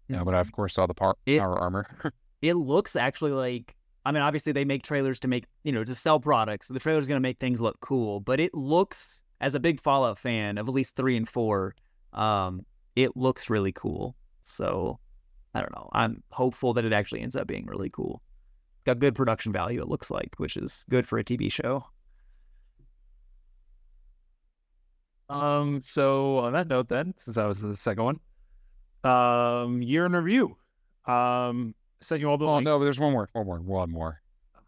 Yeah, but I of course saw the It power armor. it looks actually like, I mean, obviously they make trailers to make, to sell products. So the trailer's gonna make things look cool, but it looks, as a big Fallout fan of at least 3 and 4, it looks really cool. So I don't know. I'm hopeful that it actually ends up being really cool. Got good production value, it looks like, which is good for a TV show. So on that note then, since that was the second one, year in review. Sent you all the Oh links. no, but there's one more.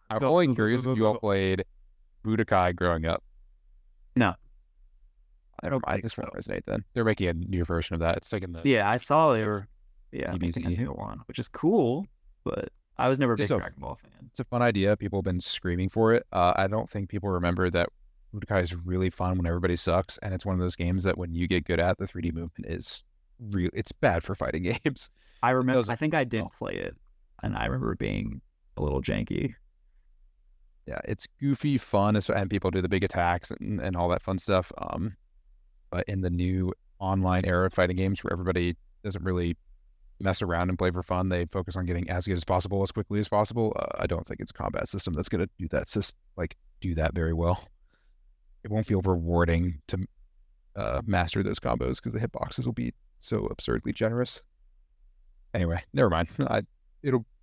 I'm Go- only go- curious go- if go- you all go. played Budokai growing up. No. I don't don't. think This won't so. resonate then. They're making a new version of that. It's taking the Yeah, I saw they were making a DBZ. new one, which is cool, but I was never a big It's a- Dragon Ball fan. It's a fun idea. People have been screaming for it. I don't think people remember that Budokai is really fun when everybody sucks, and it's one of those games that when you get good at, the 3D movement is real. It's bad for fighting games. I remember, doesn't- I think I did oh. play it, and I remember it being a little janky. Yeah, it's goofy, fun, and people do the big attacks and all that fun stuff. But in the new online era of fighting games where everybody doesn't really mess around and play for fun, they focus on getting as good as possible as quickly as possible. I don't think it's a combat system that's going to do that very well. It won't feel rewarding to master those combos because the hitboxes will be so absurdly generous. Anyway, never mind.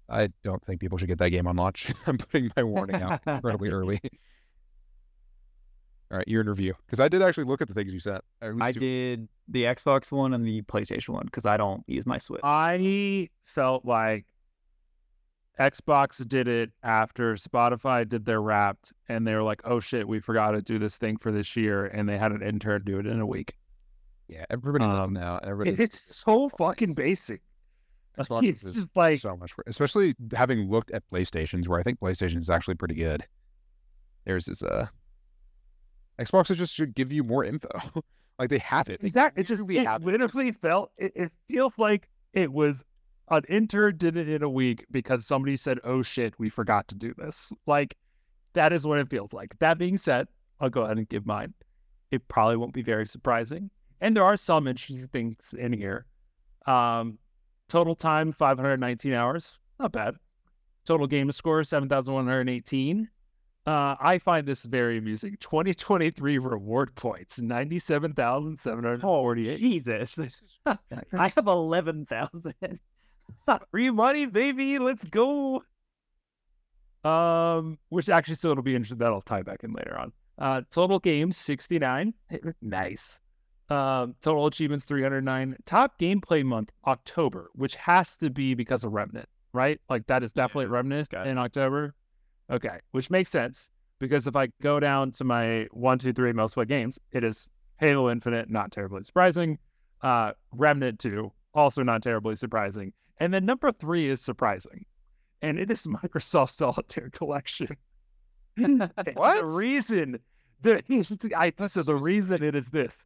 I don't think people should get that game on launch. I'm putting my warning out incredibly early. All right, year in review. Because I did actually look at the things you sent. I did the Xbox one and the PlayStation one because I don't use my Switch. I felt like Xbox did it after Spotify did their Wrapped, and they were like, "Oh shit, we forgot to do this thing for this year," and they had an intern do it in a week. Yeah, everybody does it now. It's so fucking basic. Xbox It's is just like so much, especially having looked at PlayStations, where I think PlayStation is actually pretty good. There's this Xbox just should give you more info. Like they have it. They exactly. It just clearly it have it. literally felt. It feels like it was an intern did it in a week because somebody said, "Oh shit, we forgot to do this." Like that is what it feels like. That being said, I'll go ahead and give mine. It probably won't be very surprising, and there are some interesting things in here. Um, Total time 519 hours, not bad. Total game score 7,118. I find this very amusing. 2023 reward points, Oh, 97,748. Jesus. I have 11,000. Free money, baby. Let's go. Which actually, so it'll be interesting. That'll tie back in later on. Total games 69. Nice. Total achievements 309. Top gameplay month October, which has to be because of Remnant, right? Like that is definitely Remnant in October. Okay, which makes sense because if I go down to my 1, 2, 3 most played games, it is Halo Infinite, not terribly surprising. Remnant 2, also not terribly surprising. And then number 3 is surprising, and it is Microsoft Solitaire Collection. What? The reason the reason it is this.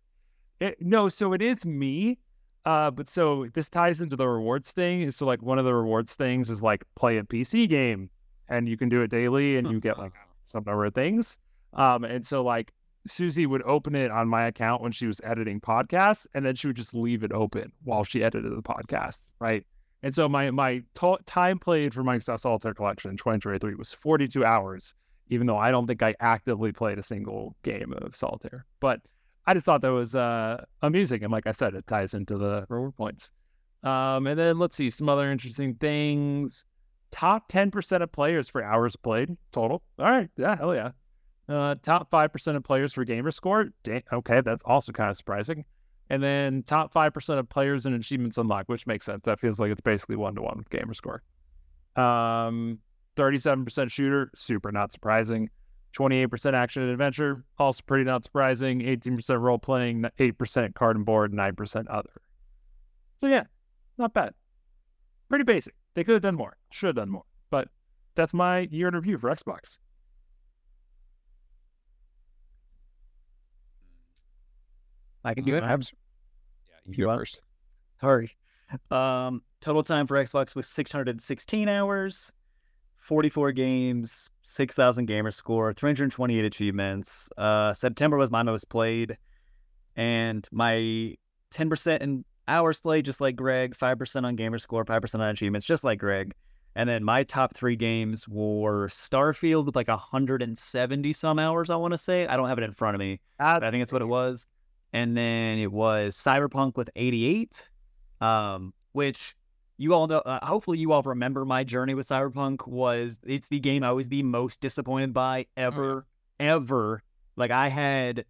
No, so it is me. But so this ties into the rewards thing. So like one of the rewards things is like play a PC game, and you can do it daily, and you get like some number of things. And so like Susie would open it on my account when she was editing podcasts, and then she would just leave it open while she edited the podcast, right? And so my time played for Microsoft Solitaire Collection in 2023 was 42 hours, even though I don't think I actively played a single game of Solitaire. But I just thought that was amusing, and like I said, it ties into the reward points. And then let's see some other interesting things. Top 10% of players for hours played total. All right, yeah, hell yeah. Top 5% of players for gamer score. Okay, that's also kind of surprising. And then top 5% of players and achievements unlocked, which makes sense. That feels like it's basically 1-to-1 with gamer score. 37% shooter, super not surprising. 28% action and adventure, also pretty not surprising. 18% role playing, 8% card and board, 9% other. So yeah, not bad. Pretty basic. They could have done more. Should have done more. But that's my year in review for Xbox. I can do it. Yeah, you You go want? first. Hurry. Total time for Xbox was 616 hours, 44 games, 6,000 gamer score, 328 achievements. September was my most played, and my 10% in hours played, just like Greg, 5% on gamer score, 5% on achievements, just like Greg. And then my top 3 games were Starfield with like 170 some hours, I want to say. I don't have it in front of me, but I think that's what it was. And then it was Cyberpunk with 88, which you all know. Hopefully, you all remember my journey with Cyberpunk. It's the game I was the most disappointed by ever, ever. Like I had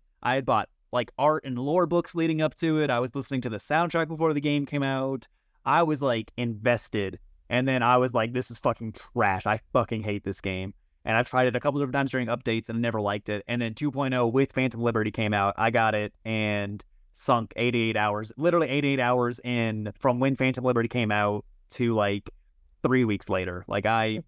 bought like art and lore books leading up to it. I was listening to the soundtrack before the game came out. I was like invested, and then I was like, this is fucking trash. I fucking hate this game. And I've tried it a couple different times during updates and I never liked it. And then 2.0 with Phantom Liberty came out. I got it and sunk 88 hours, literally 88 hours in from when Phantom Liberty came out to like 3 weeks later. Like I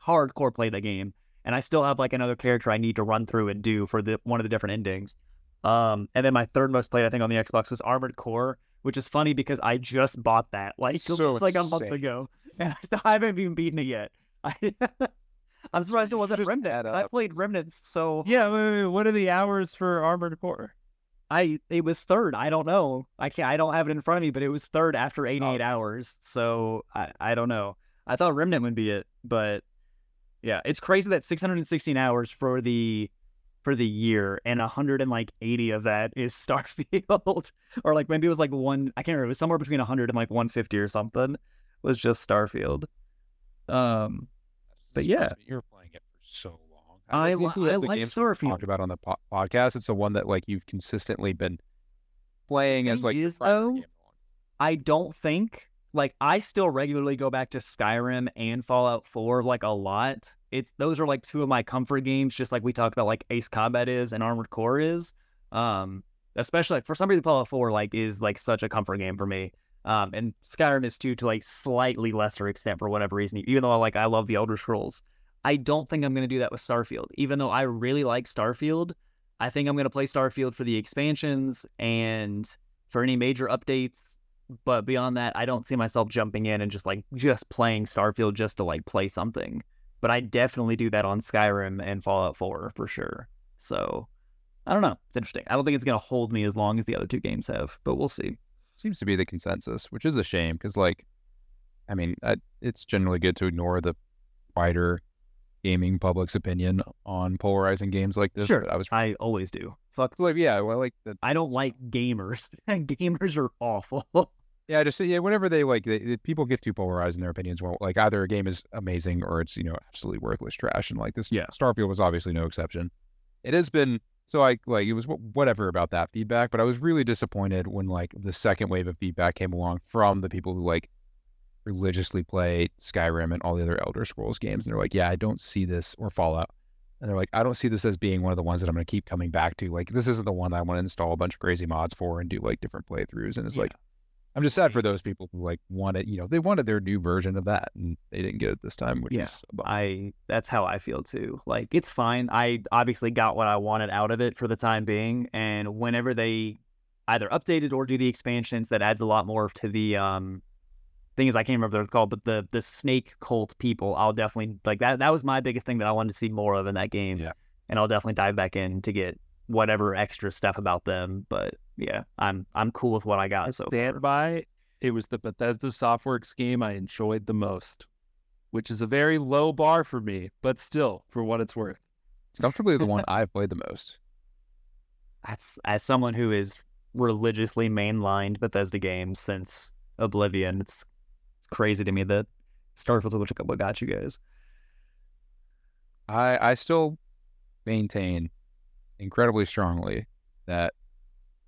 hardcore played the game, and I still have like another character I need to run through and do for the one of the different endings. And then my third most played I think on the Xbox was Armored Core, which is funny because I just bought that like So like a month insane. ago, and I still haven't even beaten it yet. I'm surprised it wasn't Just Remnant. add 'Cause I up. played Remnant, so Yeah, wait, what are the hours for Armored Core? it was third. I don't know. I don't have it in front of me, but it was third after 88 hours. So I don't know. I thought Remnant would be it, but yeah, it's crazy that 616 hours for the year and 180 of that is Starfield, or like maybe it was like one. I can't remember. It was somewhere between 100 and like 150 or something. Was just Starfield. Um, but yeah, You were playing it for so long. I It's usually I the like games we've talked Starfield. about on the podcast. It's the one that like you've consistently been playing as Thing like your is primary though, game. I don't think like I still regularly go back to Skyrim and Fallout 4 like a lot. Those are like two of my comfort games, just like we talked about like Ace Combat is and Armored Core is. Um, especially like, for some reason Fallout 4 like is like such a comfort game for me. And Skyrim is too to like slightly lesser extent for whatever reason. Even though like I love the Elder Scrolls, I don't think I'm gonna do that with Starfield. Even though I really like Starfield, I think I'm gonna play Starfield for the expansions and for any major updates. But beyond that, I don't see myself jumping in and just playing Starfield just to like play something. But I definitely do that on Skyrim and Fallout 4 for sure. So I don't know. It's interesting. I don't think it's gonna hold me as long as the other two games have, but we'll see. Seems to be the consensus, which is a shame because, like, I mean, it's generally good to ignore the wider gaming public's opinion on polarizing games like this. Sure, But I always do. Fuck, like, yeah, well, like I don't like gamers. Gamers are awful. yeah, just yeah, whenever people get too polarized in their opinions, well, like either a game is amazing or it's absolutely worthless trash, and like this Yeah. Starfield was obviously no exception. It has been so like it was whatever about that feedback, but I was really disappointed when like the second wave of feedback came along from the people who like religiously play Skyrim and all the other Elder Scrolls games, and they're like, yeah, I don't see this or Fallout. And they're like, I don't see this as being one of the ones that I'm going to keep coming back to. Like, this isn't the one that I want to install a bunch of crazy mods for and do like different playthroughs. And it's Yeah. like, I'm just sad for those people who like wanted, they wanted their new version of that and they didn't get it this time, which Yeah, is a bummer. that's how I feel too. Like it's fine. I obviously got what I wanted out of it for the time being, and whenever they either update it or do the expansions, that adds a lot more to the thing is I can't remember what they're called, but the snake cult people, I'll definitely like that. That was my biggest thing that I wanted to see more of in that game. Yeah. And I'll definitely dive back in to get whatever extra stuff about them. But yeah, I'm cool with what I got so Stand far. by. It was the Bethesda Softworks game I enjoyed the most, which is a very low bar for me, but still, for what it's worth. It's comfortably the one I've played the most. That's as someone who is religiously mainlined Bethesda games since Oblivion, it's crazy to me that Starfield's what got you guys. I still maintain incredibly strongly that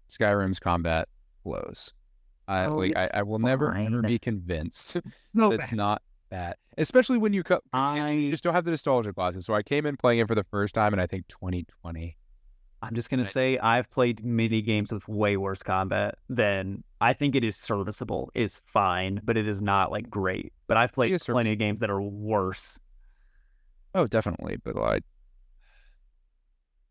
Skyrim's combat blows. I will never ever be convinced No, that it's not bad, especially when you I just don't have the nostalgia classes. So I came in playing it for the first time in I think 2020. I'm just gonna say I've played mini games with way worse combat than I think it is serviceable. It's fine, but it is not like great. But I've played It is plenty of games that are worse. Oh, definitely, but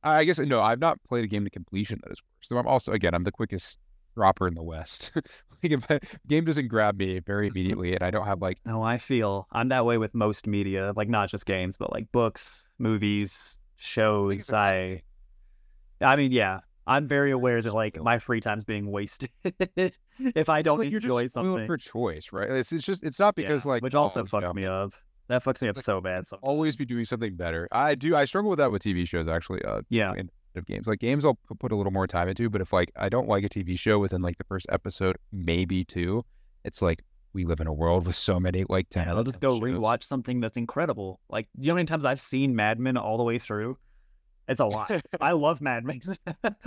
I guess no, I've not played a game to completion that is worse. So I'm the quickest dropper in the West. Like if a game doesn't grab me very immediately, and I don't have like No, I feel I'm that way with most media, like not just games, but like books, movies, shows. I mean, yeah, I'm very aware that like my free time's being wasted if I don't like you're enjoy just spoiled something. for choice, right? It's not because Yeah, like which also fucks me up. That fucks me up like so bad always sometimes. be doing something better. I struggle with that with TV shows actually. Yeah, In of games like games I'll put a little more time into, but if like I don't like a TV show within like the first episode, maybe two, it's like we live in a world with so many like 10 and out I'll of just 10 go shows. rewatch something that's incredible. Like, you know how many times I've seen Mad Men all the way through? It's a lot. I love Mad Men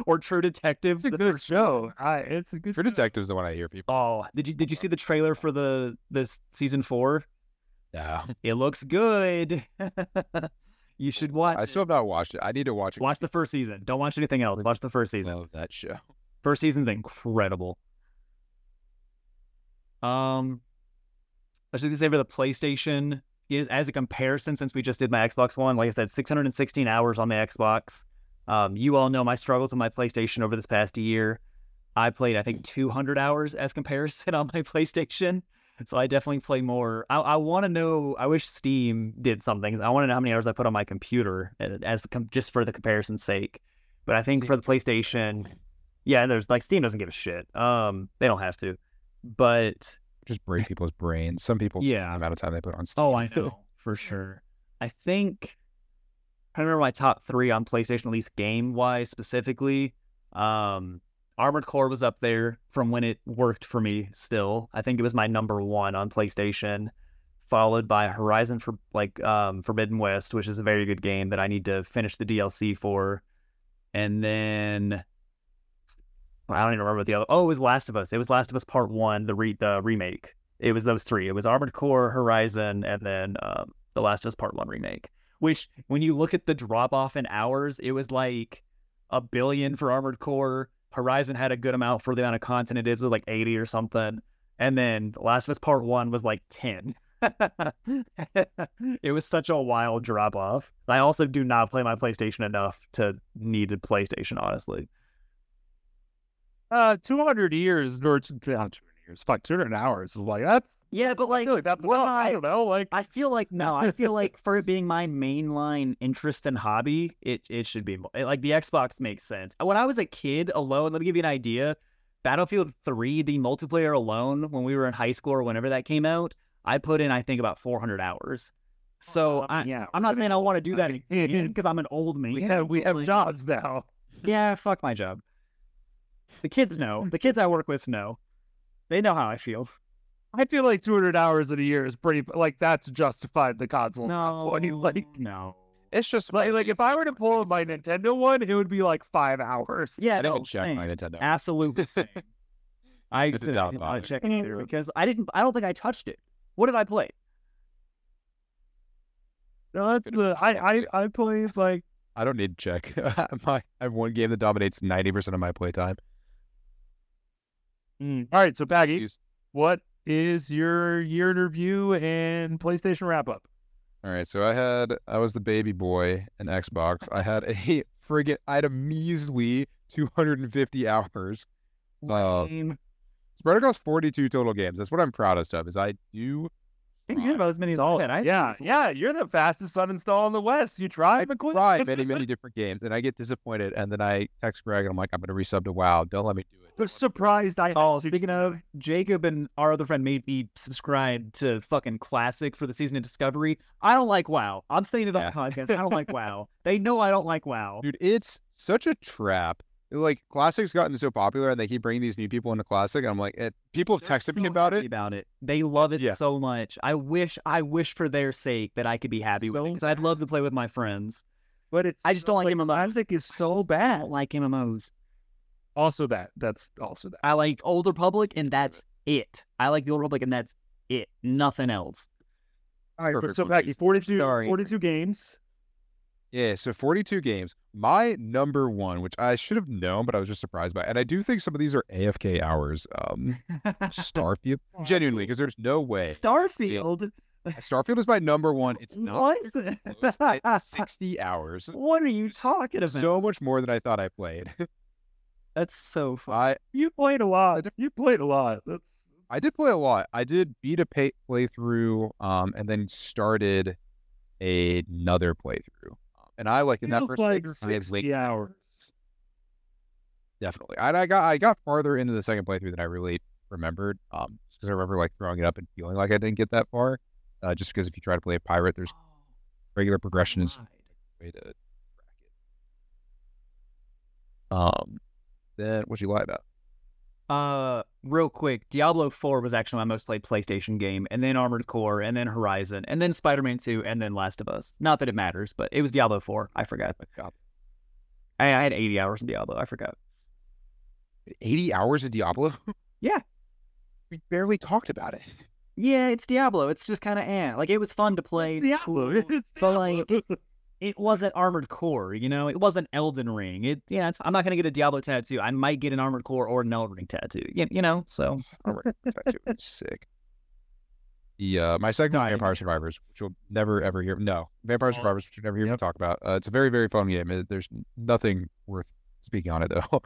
or True Detective. It's a good show. It's a good True show. Detective's the one I hear people. Oh, did you see the trailer for this season 4? Yeah. It looks good. You should watch I it. still have not watched it. I need to watch it. Watch the first season. Don't watch anything else. Watch the first season. Love that show. First season's incredible. I was just gonna say for the PlayStation is as a comparison since we just did my Xbox One. Like I said, 616 hours on the Xbox. You all know my struggles with my PlayStation over this past year. I played I think 200 hours as comparison on my PlayStation. So I definitely play more. I want to know. I wish Steam did something. I want to know how many hours I put on my computer just for the comparison's sake. But I think for the PlayStation, yeah, there's like Steam doesn't give a shit. They don't have to. But Just break people's brains. Some people yeah. the amount of time they put on Steam. Oh, I know for sure. I think I remember my top 3 on PlayStation, at least game wise specifically. Armored Core was up there from when it worked for me still. I think it was my number 1 on PlayStation, followed by Horizon for Forbidden West, which is a very good game that I need to finish the DLC for. And then I don't even remember the other. Oh, it was Last of Us. It was Last of Us Part 1, the remake. It was those 3. It was Armored Core, Horizon, and then the Last of Us Part 1 remake. Which, when you look at the drop off in hours, it was like 1 billion for Armored Core, Horizon had a good amount for the amount of content it is, with like 80 or something. And then The Last of Us Part 1 was like 10. It was such a wild drop off. I also do not play my PlayStation enough to need a PlayStation, honestly. 200 years or 200 years, fuck, 200 hours is like that's. Yeah, but I feel like that's well, I don't know, like I feel like no, I feel like for it being my mainline interest and hobby, it should be like the Xbox makes sense. When I was a kid alone, let me give you an idea. Battlefield 3, the multiplayer alone, when we were in high school or whenever that came out, I put in I think about 400 hours. So I'm not saying I want to do that again because I'm an old man. we have jobs now. Yeah, fuck my job. The kids know. The kids I work with know. They know how I feel. I feel like 200 hours in a year is pretty, like, that's justified the console. No, like, no. It's just like if I were to pull my Nintendo one, it would be like 5 hours. Yeah, I didn't no, check same. my Nintendo. Absolutely same. I It's a doubt didn't about it. check it either because I don't think I touched it. What did I play? No, that's the, I play like, I don't need to check. I have one game that dominates 90% of my playtime. all right, so Baggy, Use- what is your year in review and PlayStation wrap up? All right, so I was the baby boy in Xbox. I had a measly 250 hours. Lame. Spread across 42 total games. That's what I'm proudest of. Is I do. Pretty good about as many as I Solid. had. Yeah, you're the fastest uninstall in the West. You tried, McQueen? Try many different games, and I get disappointed, and then I text Greg, and I'm like, I'm gonna resub to WoW. Don't let me do it. Was surprised I. Oh, speaking of, Jacob and our other friend made me subscribe to fucking Classic for the season of Discovery. I don't like WoW. I'm saying it on the podcast. I don't like WoW. They know I don't like WoW. Dude, it's such a trap. Like, Classic's gotten so popular, and they keep bringing these new people into Classic. And I'm like, people have texted me about it. They love it Yeah. so much. I wish for their sake that I could be happy with it because I'd love to play with my friends. But I just don't like MMOs. Classic is so bad. I don't like MMOs. Also that's also that. I like Old Republic, and that's it. I like the Old Republic, and that's it. Nothing else. All right, Perfect. so Baggy, 42, Sorry. 42 games. Yeah, so 42 games. My number one, which I should have known, but I was just surprised by, and I do think some of these are AFK hours. Starfield, genuinely, because there's no way. Starfield. Starfield is my number one. It's not. What? It's 60 hours. What are you talking about? So much more than I thought I played. That's so fun. You played a lot. You played a lot. I did play a lot. I did beat a playthrough, and then started another playthrough. And I like in that Feels first like playthrough, I had 60 hours. definitely. And I got farther into the second playthrough than I really remembered. Because I remember like throwing it up and feeling like I didn't get that far. Just because if you try to play a pirate, there's regular progression is a way to track it. Then what'd you lie about? Real quick, Diablo 4 was actually my most played PlayStation game, and then Armored Core, and then Horizon, and then Spider-Man 2, and then Last of Us. Not that it matters, but it was Diablo 4. I forgot. I had 80 hours in Diablo. I forgot. 80 hours of Diablo? Yeah. We barely talked about it. Yeah, it's Diablo. It's just kind of like it was fun to play. It's Diablo. It's But like it wasn't Armored Core, it wasn't Elden Ring. I'm not gonna get a Diablo tattoo. I might get an Armored Core or an Elden Ring tattoo. So Armored tattoo is sick. My second one, Vampire Survivors, which you'll never ever hear. No, Vampire Survivors, which you'll never hear me talk about. It's a very very fun game. There's nothing worth speaking on it though.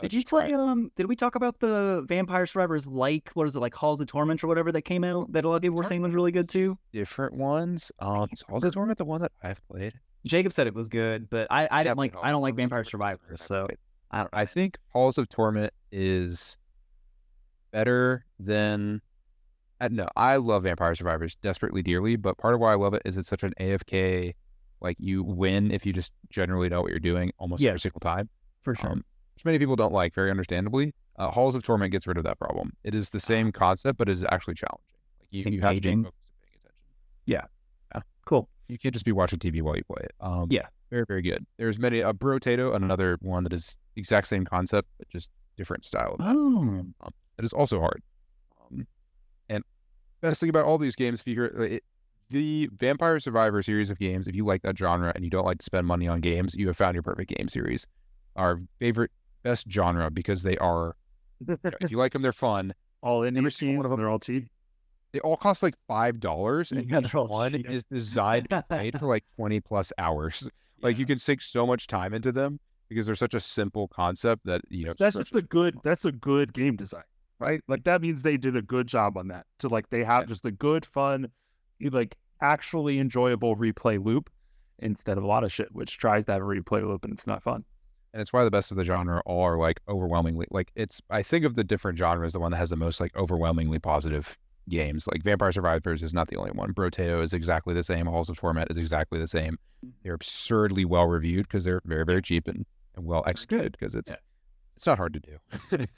did you play? Did we talk about the Vampire Survivors like Halls of Torment or whatever that came out that a lot of people were saying was really good too? Different ones. Is Halls of Torment the one that I've played? Jacob said it was good, but I don't like Vampire Survivors, so I don't know. I think Halls of Torment is better than. No, I love Vampire Survivors desperately dearly, but part of why I love it is it's such an AFK, like you win if you just generally know what you're doing almost every single time. For sure. Which many people don't like, very understandably. Halls of Torment gets rid of that problem. It is the same concept, but it is actually challenging. Like you have to be focused and paying attention. Yeah. Cool. You can't just be watching TV while you play it. Yeah. Very, very good. There's many, Brotato, another one that is the exact same concept, but just different style of that. Oh. That is also hard. And best thing about all these games, if you hear the Vampire Survivor series of games, if you like that genre and you don't like to spend money on games, you have found your perfect game series. Our favorite best genre because they are, if you like them, they're fun. All indie Every single games, one of them, they're all cheap. they all cost like $5, and Yeah, each they're all one cheap. is designed and played for like 20 plus hours. Like you can sink so much time into them because they're such a simple concept that That's such just a good. That's a good game design, right? Like that means they did a good job on that. To like they have Yeah. just a good, fun, like actually enjoyable replay loop instead of a lot of shit which tries to have a replay loop and it's not fun. And it's why the best of the genre all are like overwhelmingly like it's I think of the different genres, the one that has the most like overwhelmingly positive games. Like Vampire Survivors is not the only one. Broteo is exactly the same. Halls of Torment is exactly the same. They're absurdly well reviewed because they're very, very cheap and well executed because it's not hard to do.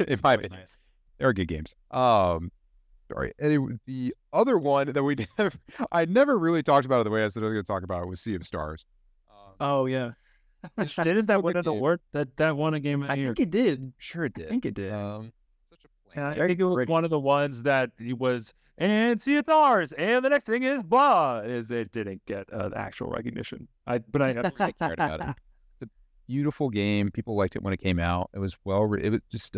In my opinion. Nice. They're good games. Sorry. Anyway, the other one that we I never really talked about it the way I said I was going to talk about it was Sea of Stars. Oh yeah. Didn't that win an award? That won a game of the I year. think it did. Sure it I did. think it did. Such a And I plain think it was one of the ones that he was, and Sea of Stars, and the next thing is blah, is it didn't get actual recognition. I cared about it. It's a beautiful game. People liked it when it came out. It was it was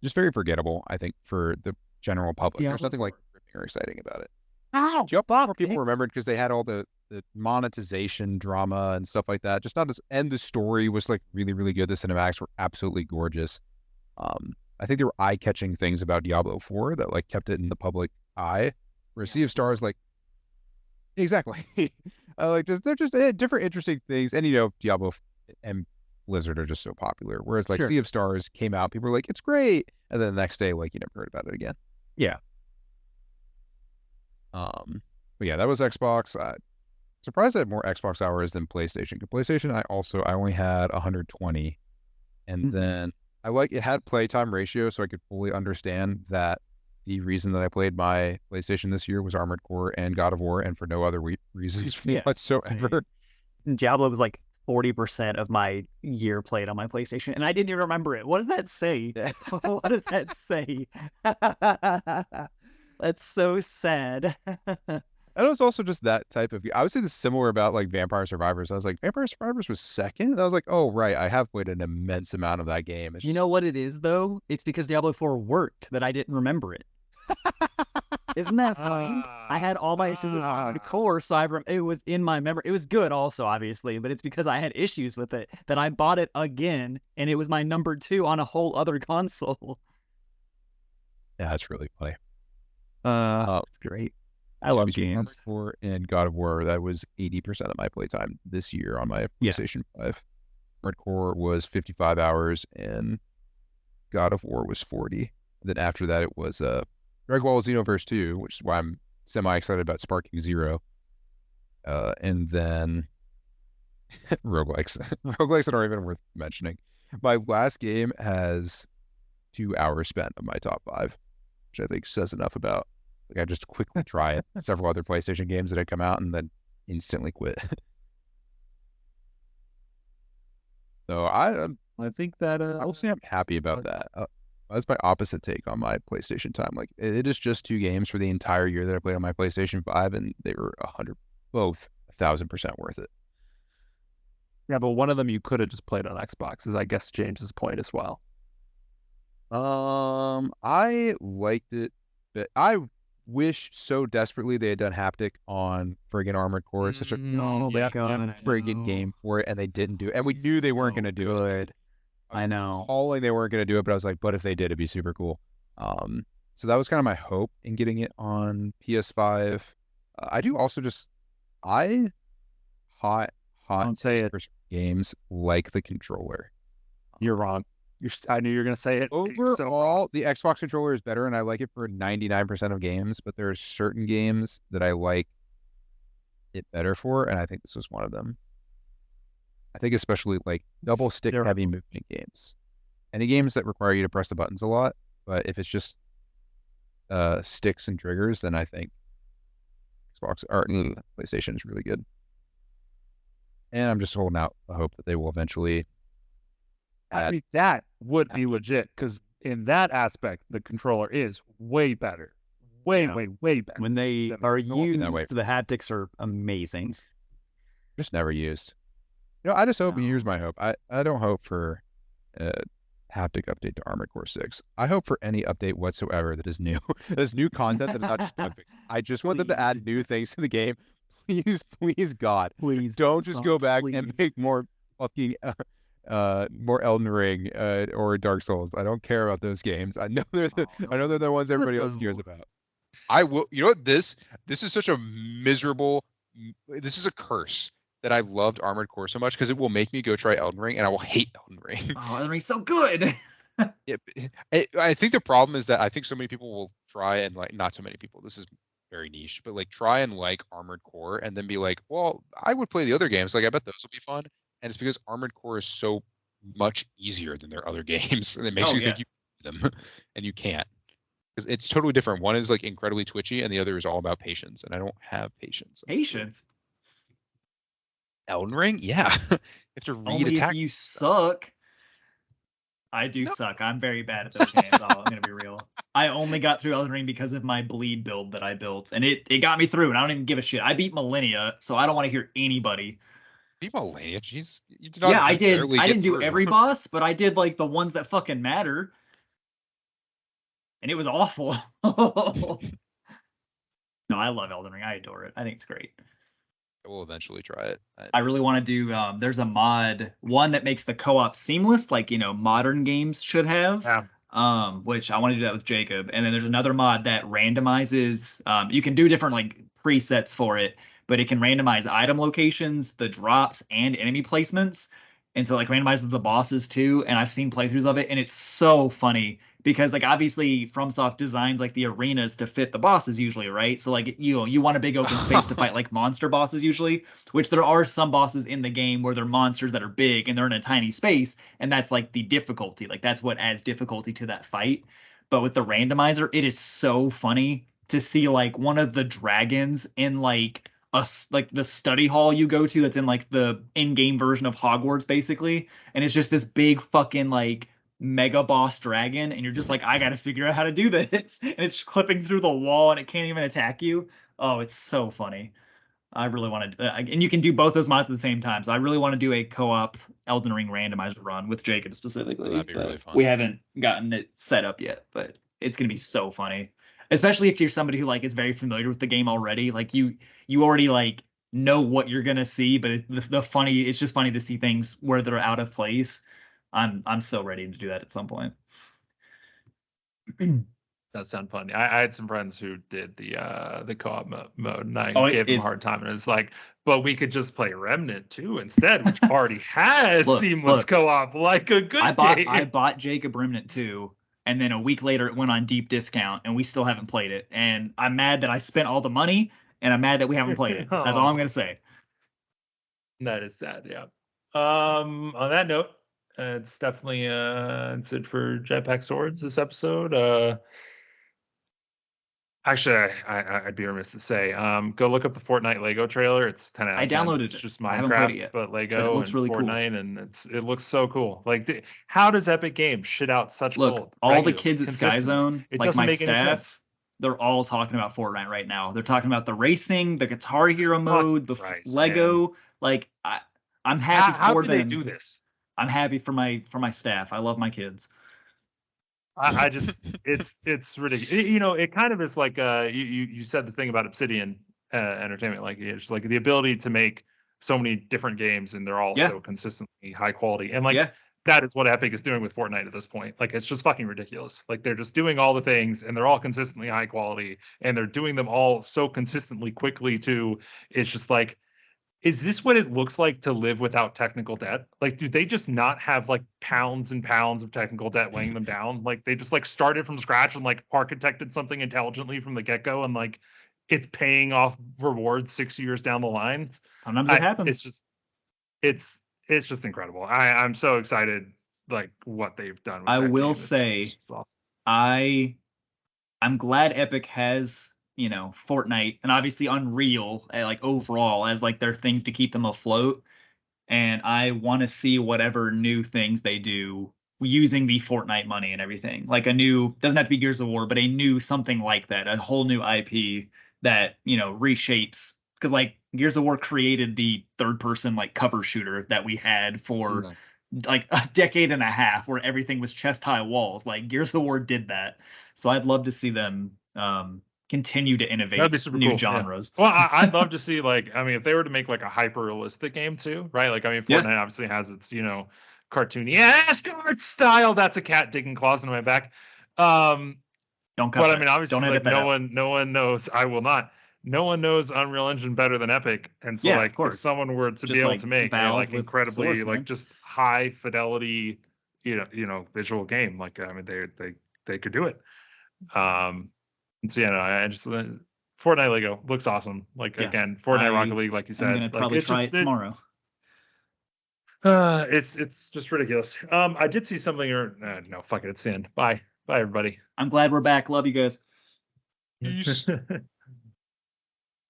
just very forgettable, I think, for the general public. There's nothing like gripping or exciting about it. Ow, More people remembered because they had all the monetization drama and stuff like that. Just not as and the story was like really, really good. The cinematics were absolutely gorgeous. I think there were eye-catching things about Diablo 4 that like kept it in the public eye. Where Sea of Stars, like exactly, like they're just different interesting things. And Diablo and Blizzard are just so popular. Whereas like Sea of Stars came out, people were like, it's great, and then the next day, like you never heard about it again. Yeah. But yeah, that was Xbox. Surprised I had more Xbox hours than PlayStation. PlayStation, I only had 120, and then it had playtime ratio, so I could fully understand that the reason that I played my PlayStation this year was Armored Core and God of War, and for no other reasons whatsoever. Diablo was like 40% of my year played on my PlayStation, and I didn't even remember it. What does that say? What does that say? That's so sad. And it was also just that type of. I would say this similar about like Vampire Survivors. I was like, Vampire Survivors was second. And I was like, oh right, I have played an immense amount of that game. You know what it is though? It's because Diablo 4 worked that I didn't remember it. Isn't that funny? I had all my issues with Armored Core, so it was in my memory. It was good also, obviously, but it's because I had issues with it that I bought it again, and it was my number 2 on a whole other console. Yeah, that's really funny. It's great. I love games. Armored Core and God of War, that was 80% of my playtime this year on my PlayStation 5. Armored Core was 55 hours, and God of War was 40. And then after that, it was Dragon Ball Xenoverse 2, which is why I'm semi-excited about Sparking Zero. And then roguelikes. Roguelikes aren't even worth mentioning. My last game has 2 hours spent of my top 5, which I think says enough about. Like I just quickly tried several other PlayStation games that had come out and then instantly quit. So I think that I will say I'm happy about that. That's my opposite take on my PlayStation time. Like it is just 2 games for the entire year that I played on my PlayStation 5, and they were both 1,000% worth it. Yeah, but one of them you could have just played on Xbox, is I guess James's point as well. I liked it, but I wish so desperately they had done haptic on friggin' Armored Core. It's such a friggin' game for it, and they didn't do it. And we knew they weren't going to do it. I know. Calling they weren't going to do it, but I was like, but if they did, it'd be super cool. So that was kind of my hope in getting it on PS5. I do also hot Don't say it. games like the controller. You're wrong. I knew you were going to say it. Overall, the Xbox controller is better, and I like it for 99% of games, but there are certain games that I like it better for, and I think this was one of them. I think especially like double stick heavy movement games. Any games that require you to press the buttons a lot, but if it's just sticks and triggers, then I think PlayStation is really good. And I'm just holding out a hope that they will eventually I mean, that would be legit, because in that aspect, the controller is way better. Way better. When they are used, the haptics are amazing. Just never used. I just hope, here's my hope. I don't hope for haptic update to Armored Core 6. I hope for any update whatsoever that is new. That is new content that is not just bug fixes. I just want them to Please. add new things to the game. Please, please, God. Please, Don't just go back please. and make more fucking more Elden Ring or Dark Souls. I don't care about those games. I know they're the ones everybody else cares about. I will. You know what? This is such a miserable. This is a curse that I loved Armored Core so much because it will make me go try Elden Ring and I will hate Elden Ring. Oh, Elden Ring's so good. I think the problem is that I think so many people will try and like, not so many people. This is very niche, but like try and like Armored Core and then be like, well, I would play the other games. Like I bet those will be fun. And it's because Armored Core is so much easier than their other games, and it makes you think you can do them, and you can't. Because it's totally different. One is like incredibly twitchy, and the other is all about patience, and I don't have patience. Patience. Elden Ring, yeah, you have to read Only attack. if you suck. I do suck. I'm very bad at those games. I'm gonna be real. I only got through Elden Ring because of my bleed build that I built, and it got me through. And I don't even give a shit. I beat Millennia, so I don't want to hear anybody. Beat Millennia, jeez, you did not. Yeah, I just did. barely I get didn't do through. every boss, but I did like the ones that fucking matter. And it was awful. No, I love Elden Ring. I adore it. I think it's great. I will eventually try it. I really want to do. There's a mod, one that makes the co-op seamless, like modern games should have. Yeah. Which I want to do that with Jacob. And then there's another mod that randomizes. You can do different like presets for it, but it can randomize item locations, the drops, and enemy placements. And so like randomizes the bosses too. And I've seen playthroughs of it, and it's so funny because like obviously FromSoft designs like the arenas to fit the bosses usually, right? So like you want a big open space to fight like monster bosses usually, which there are some bosses in the game where they're monsters that are big and they're in a tiny space, and that's like the difficulty. Like that's what adds difficulty to that fight. But with the randomizer, it is so funny to see like one of the dragons in like like the study hall you go to that's in like the in-game version of Hogwarts basically, and it's just this big fucking like mega boss dragon, and you're just like, I gotta figure out how to do this, and it's clipping through the wall and it can't even attack you. Oh, it's so funny. I really want to, and you can do both those mods at the same time. So I really want to do a co-op Elden Ring randomizer run with Jacob specifically. That'd be really fun. We haven't gotten it set up yet, but it's gonna be so funny. Especially if you're somebody who like is very familiar with the game already. Like you already like know what you're gonna see, but it's just funny to see things where they're out of place. I'm so ready to do that at some point. That sounds funny. I had some friends who did the co-op mode, and I gave them a hard time. And it's like, but we could just play Remnant 2 instead, which already has seamless co-op, like a good game. I bought Jacob Remnant 2, and then a week later it went on deep discount, and we still haven't played it. And I'm mad that I spent all the money, and I'm mad that we haven't played it. That's all I'm gonna say. That is sad, yeah. On that note, it's definitely it's it for Jetpack Swords this episode. Actually, I'd be remiss to say, go look up the Fortnite Lego trailer. It's 10 out of 10. I downloaded it. It's just I haven't played it Minecraft, yet, but Lego looks and really Fortnite, cool. and it looks so cool. Like, how does Epic Games shit out such gold? All the kids at Sky Zone, it like doesn't my make any staff, sense. they're all talking about Fortnite right now. They're talking about the racing, the Guitar Hero mode, the Lego. Man. Like I'm happy for them. How do they do this? I'm happy for my staff. I love my kids. I just it's ridiculous. It kind of is like you said the thing about Obsidian Entertainment, like it's like the ability to make so many different games and they're all so consistently high quality, and like that is what Epic is doing with Fortnite at this point. Like it's just fucking ridiculous. Like they're just doing all the things and they're all consistently high quality and they're doing them all so consistently quickly too. It's just like, is this what it looks like to live without technical debt? Like, do they just not have like pounds and pounds of technical debt weighing them down? Like they just like started from scratch and like architected something intelligently from the get-go, and like it's paying off rewards 6 years down the line. Sometimes it happens. It's just incredible. I'm so excited, like what they've done with I that will game. say, it's awesome. I'm glad Epic has, Fortnite and obviously Unreal, like overall as like their things to keep them afloat. And I want to see whatever new things they do using the Fortnite money and everything. Like doesn't have to be Gears of War, but a new something like that, a whole new IP that, reshapes. Because like Gears of War created the third person like cover shooter that we had for like a decade and a half where everything was chest high walls. Like Gears of War did that. So I'd love to see them continue to That'd innovate be super new cool. Yeah. genres. Well, I'd love to see like, I mean, if they were to make like a hyper realistic game too, right? Like, I mean, Yeah. Fortnite obviously has its, cartoony art style. That's a cat digging claws into my back. Don't cut But I that. mean, obviously, Don't edit like that out. no one knows. I will not. No one knows Unreal Engine better than Epic, and so Yeah, of like if course. someone were to Just be able like to make a Valve like with incredibly Source, like man. just high fidelity, visual game, like I mean they could do it. And so yeah, no, I just Fortnite Lego looks awesome. Like Yeah, again, Fortnite Rocket League, like you I'm gonna said, like probably it's try just it tomorrow. it's just ridiculous. I did see something or no, fuck it, it's the end. Bye everybody. I'm glad we're back. Love you guys. Peace.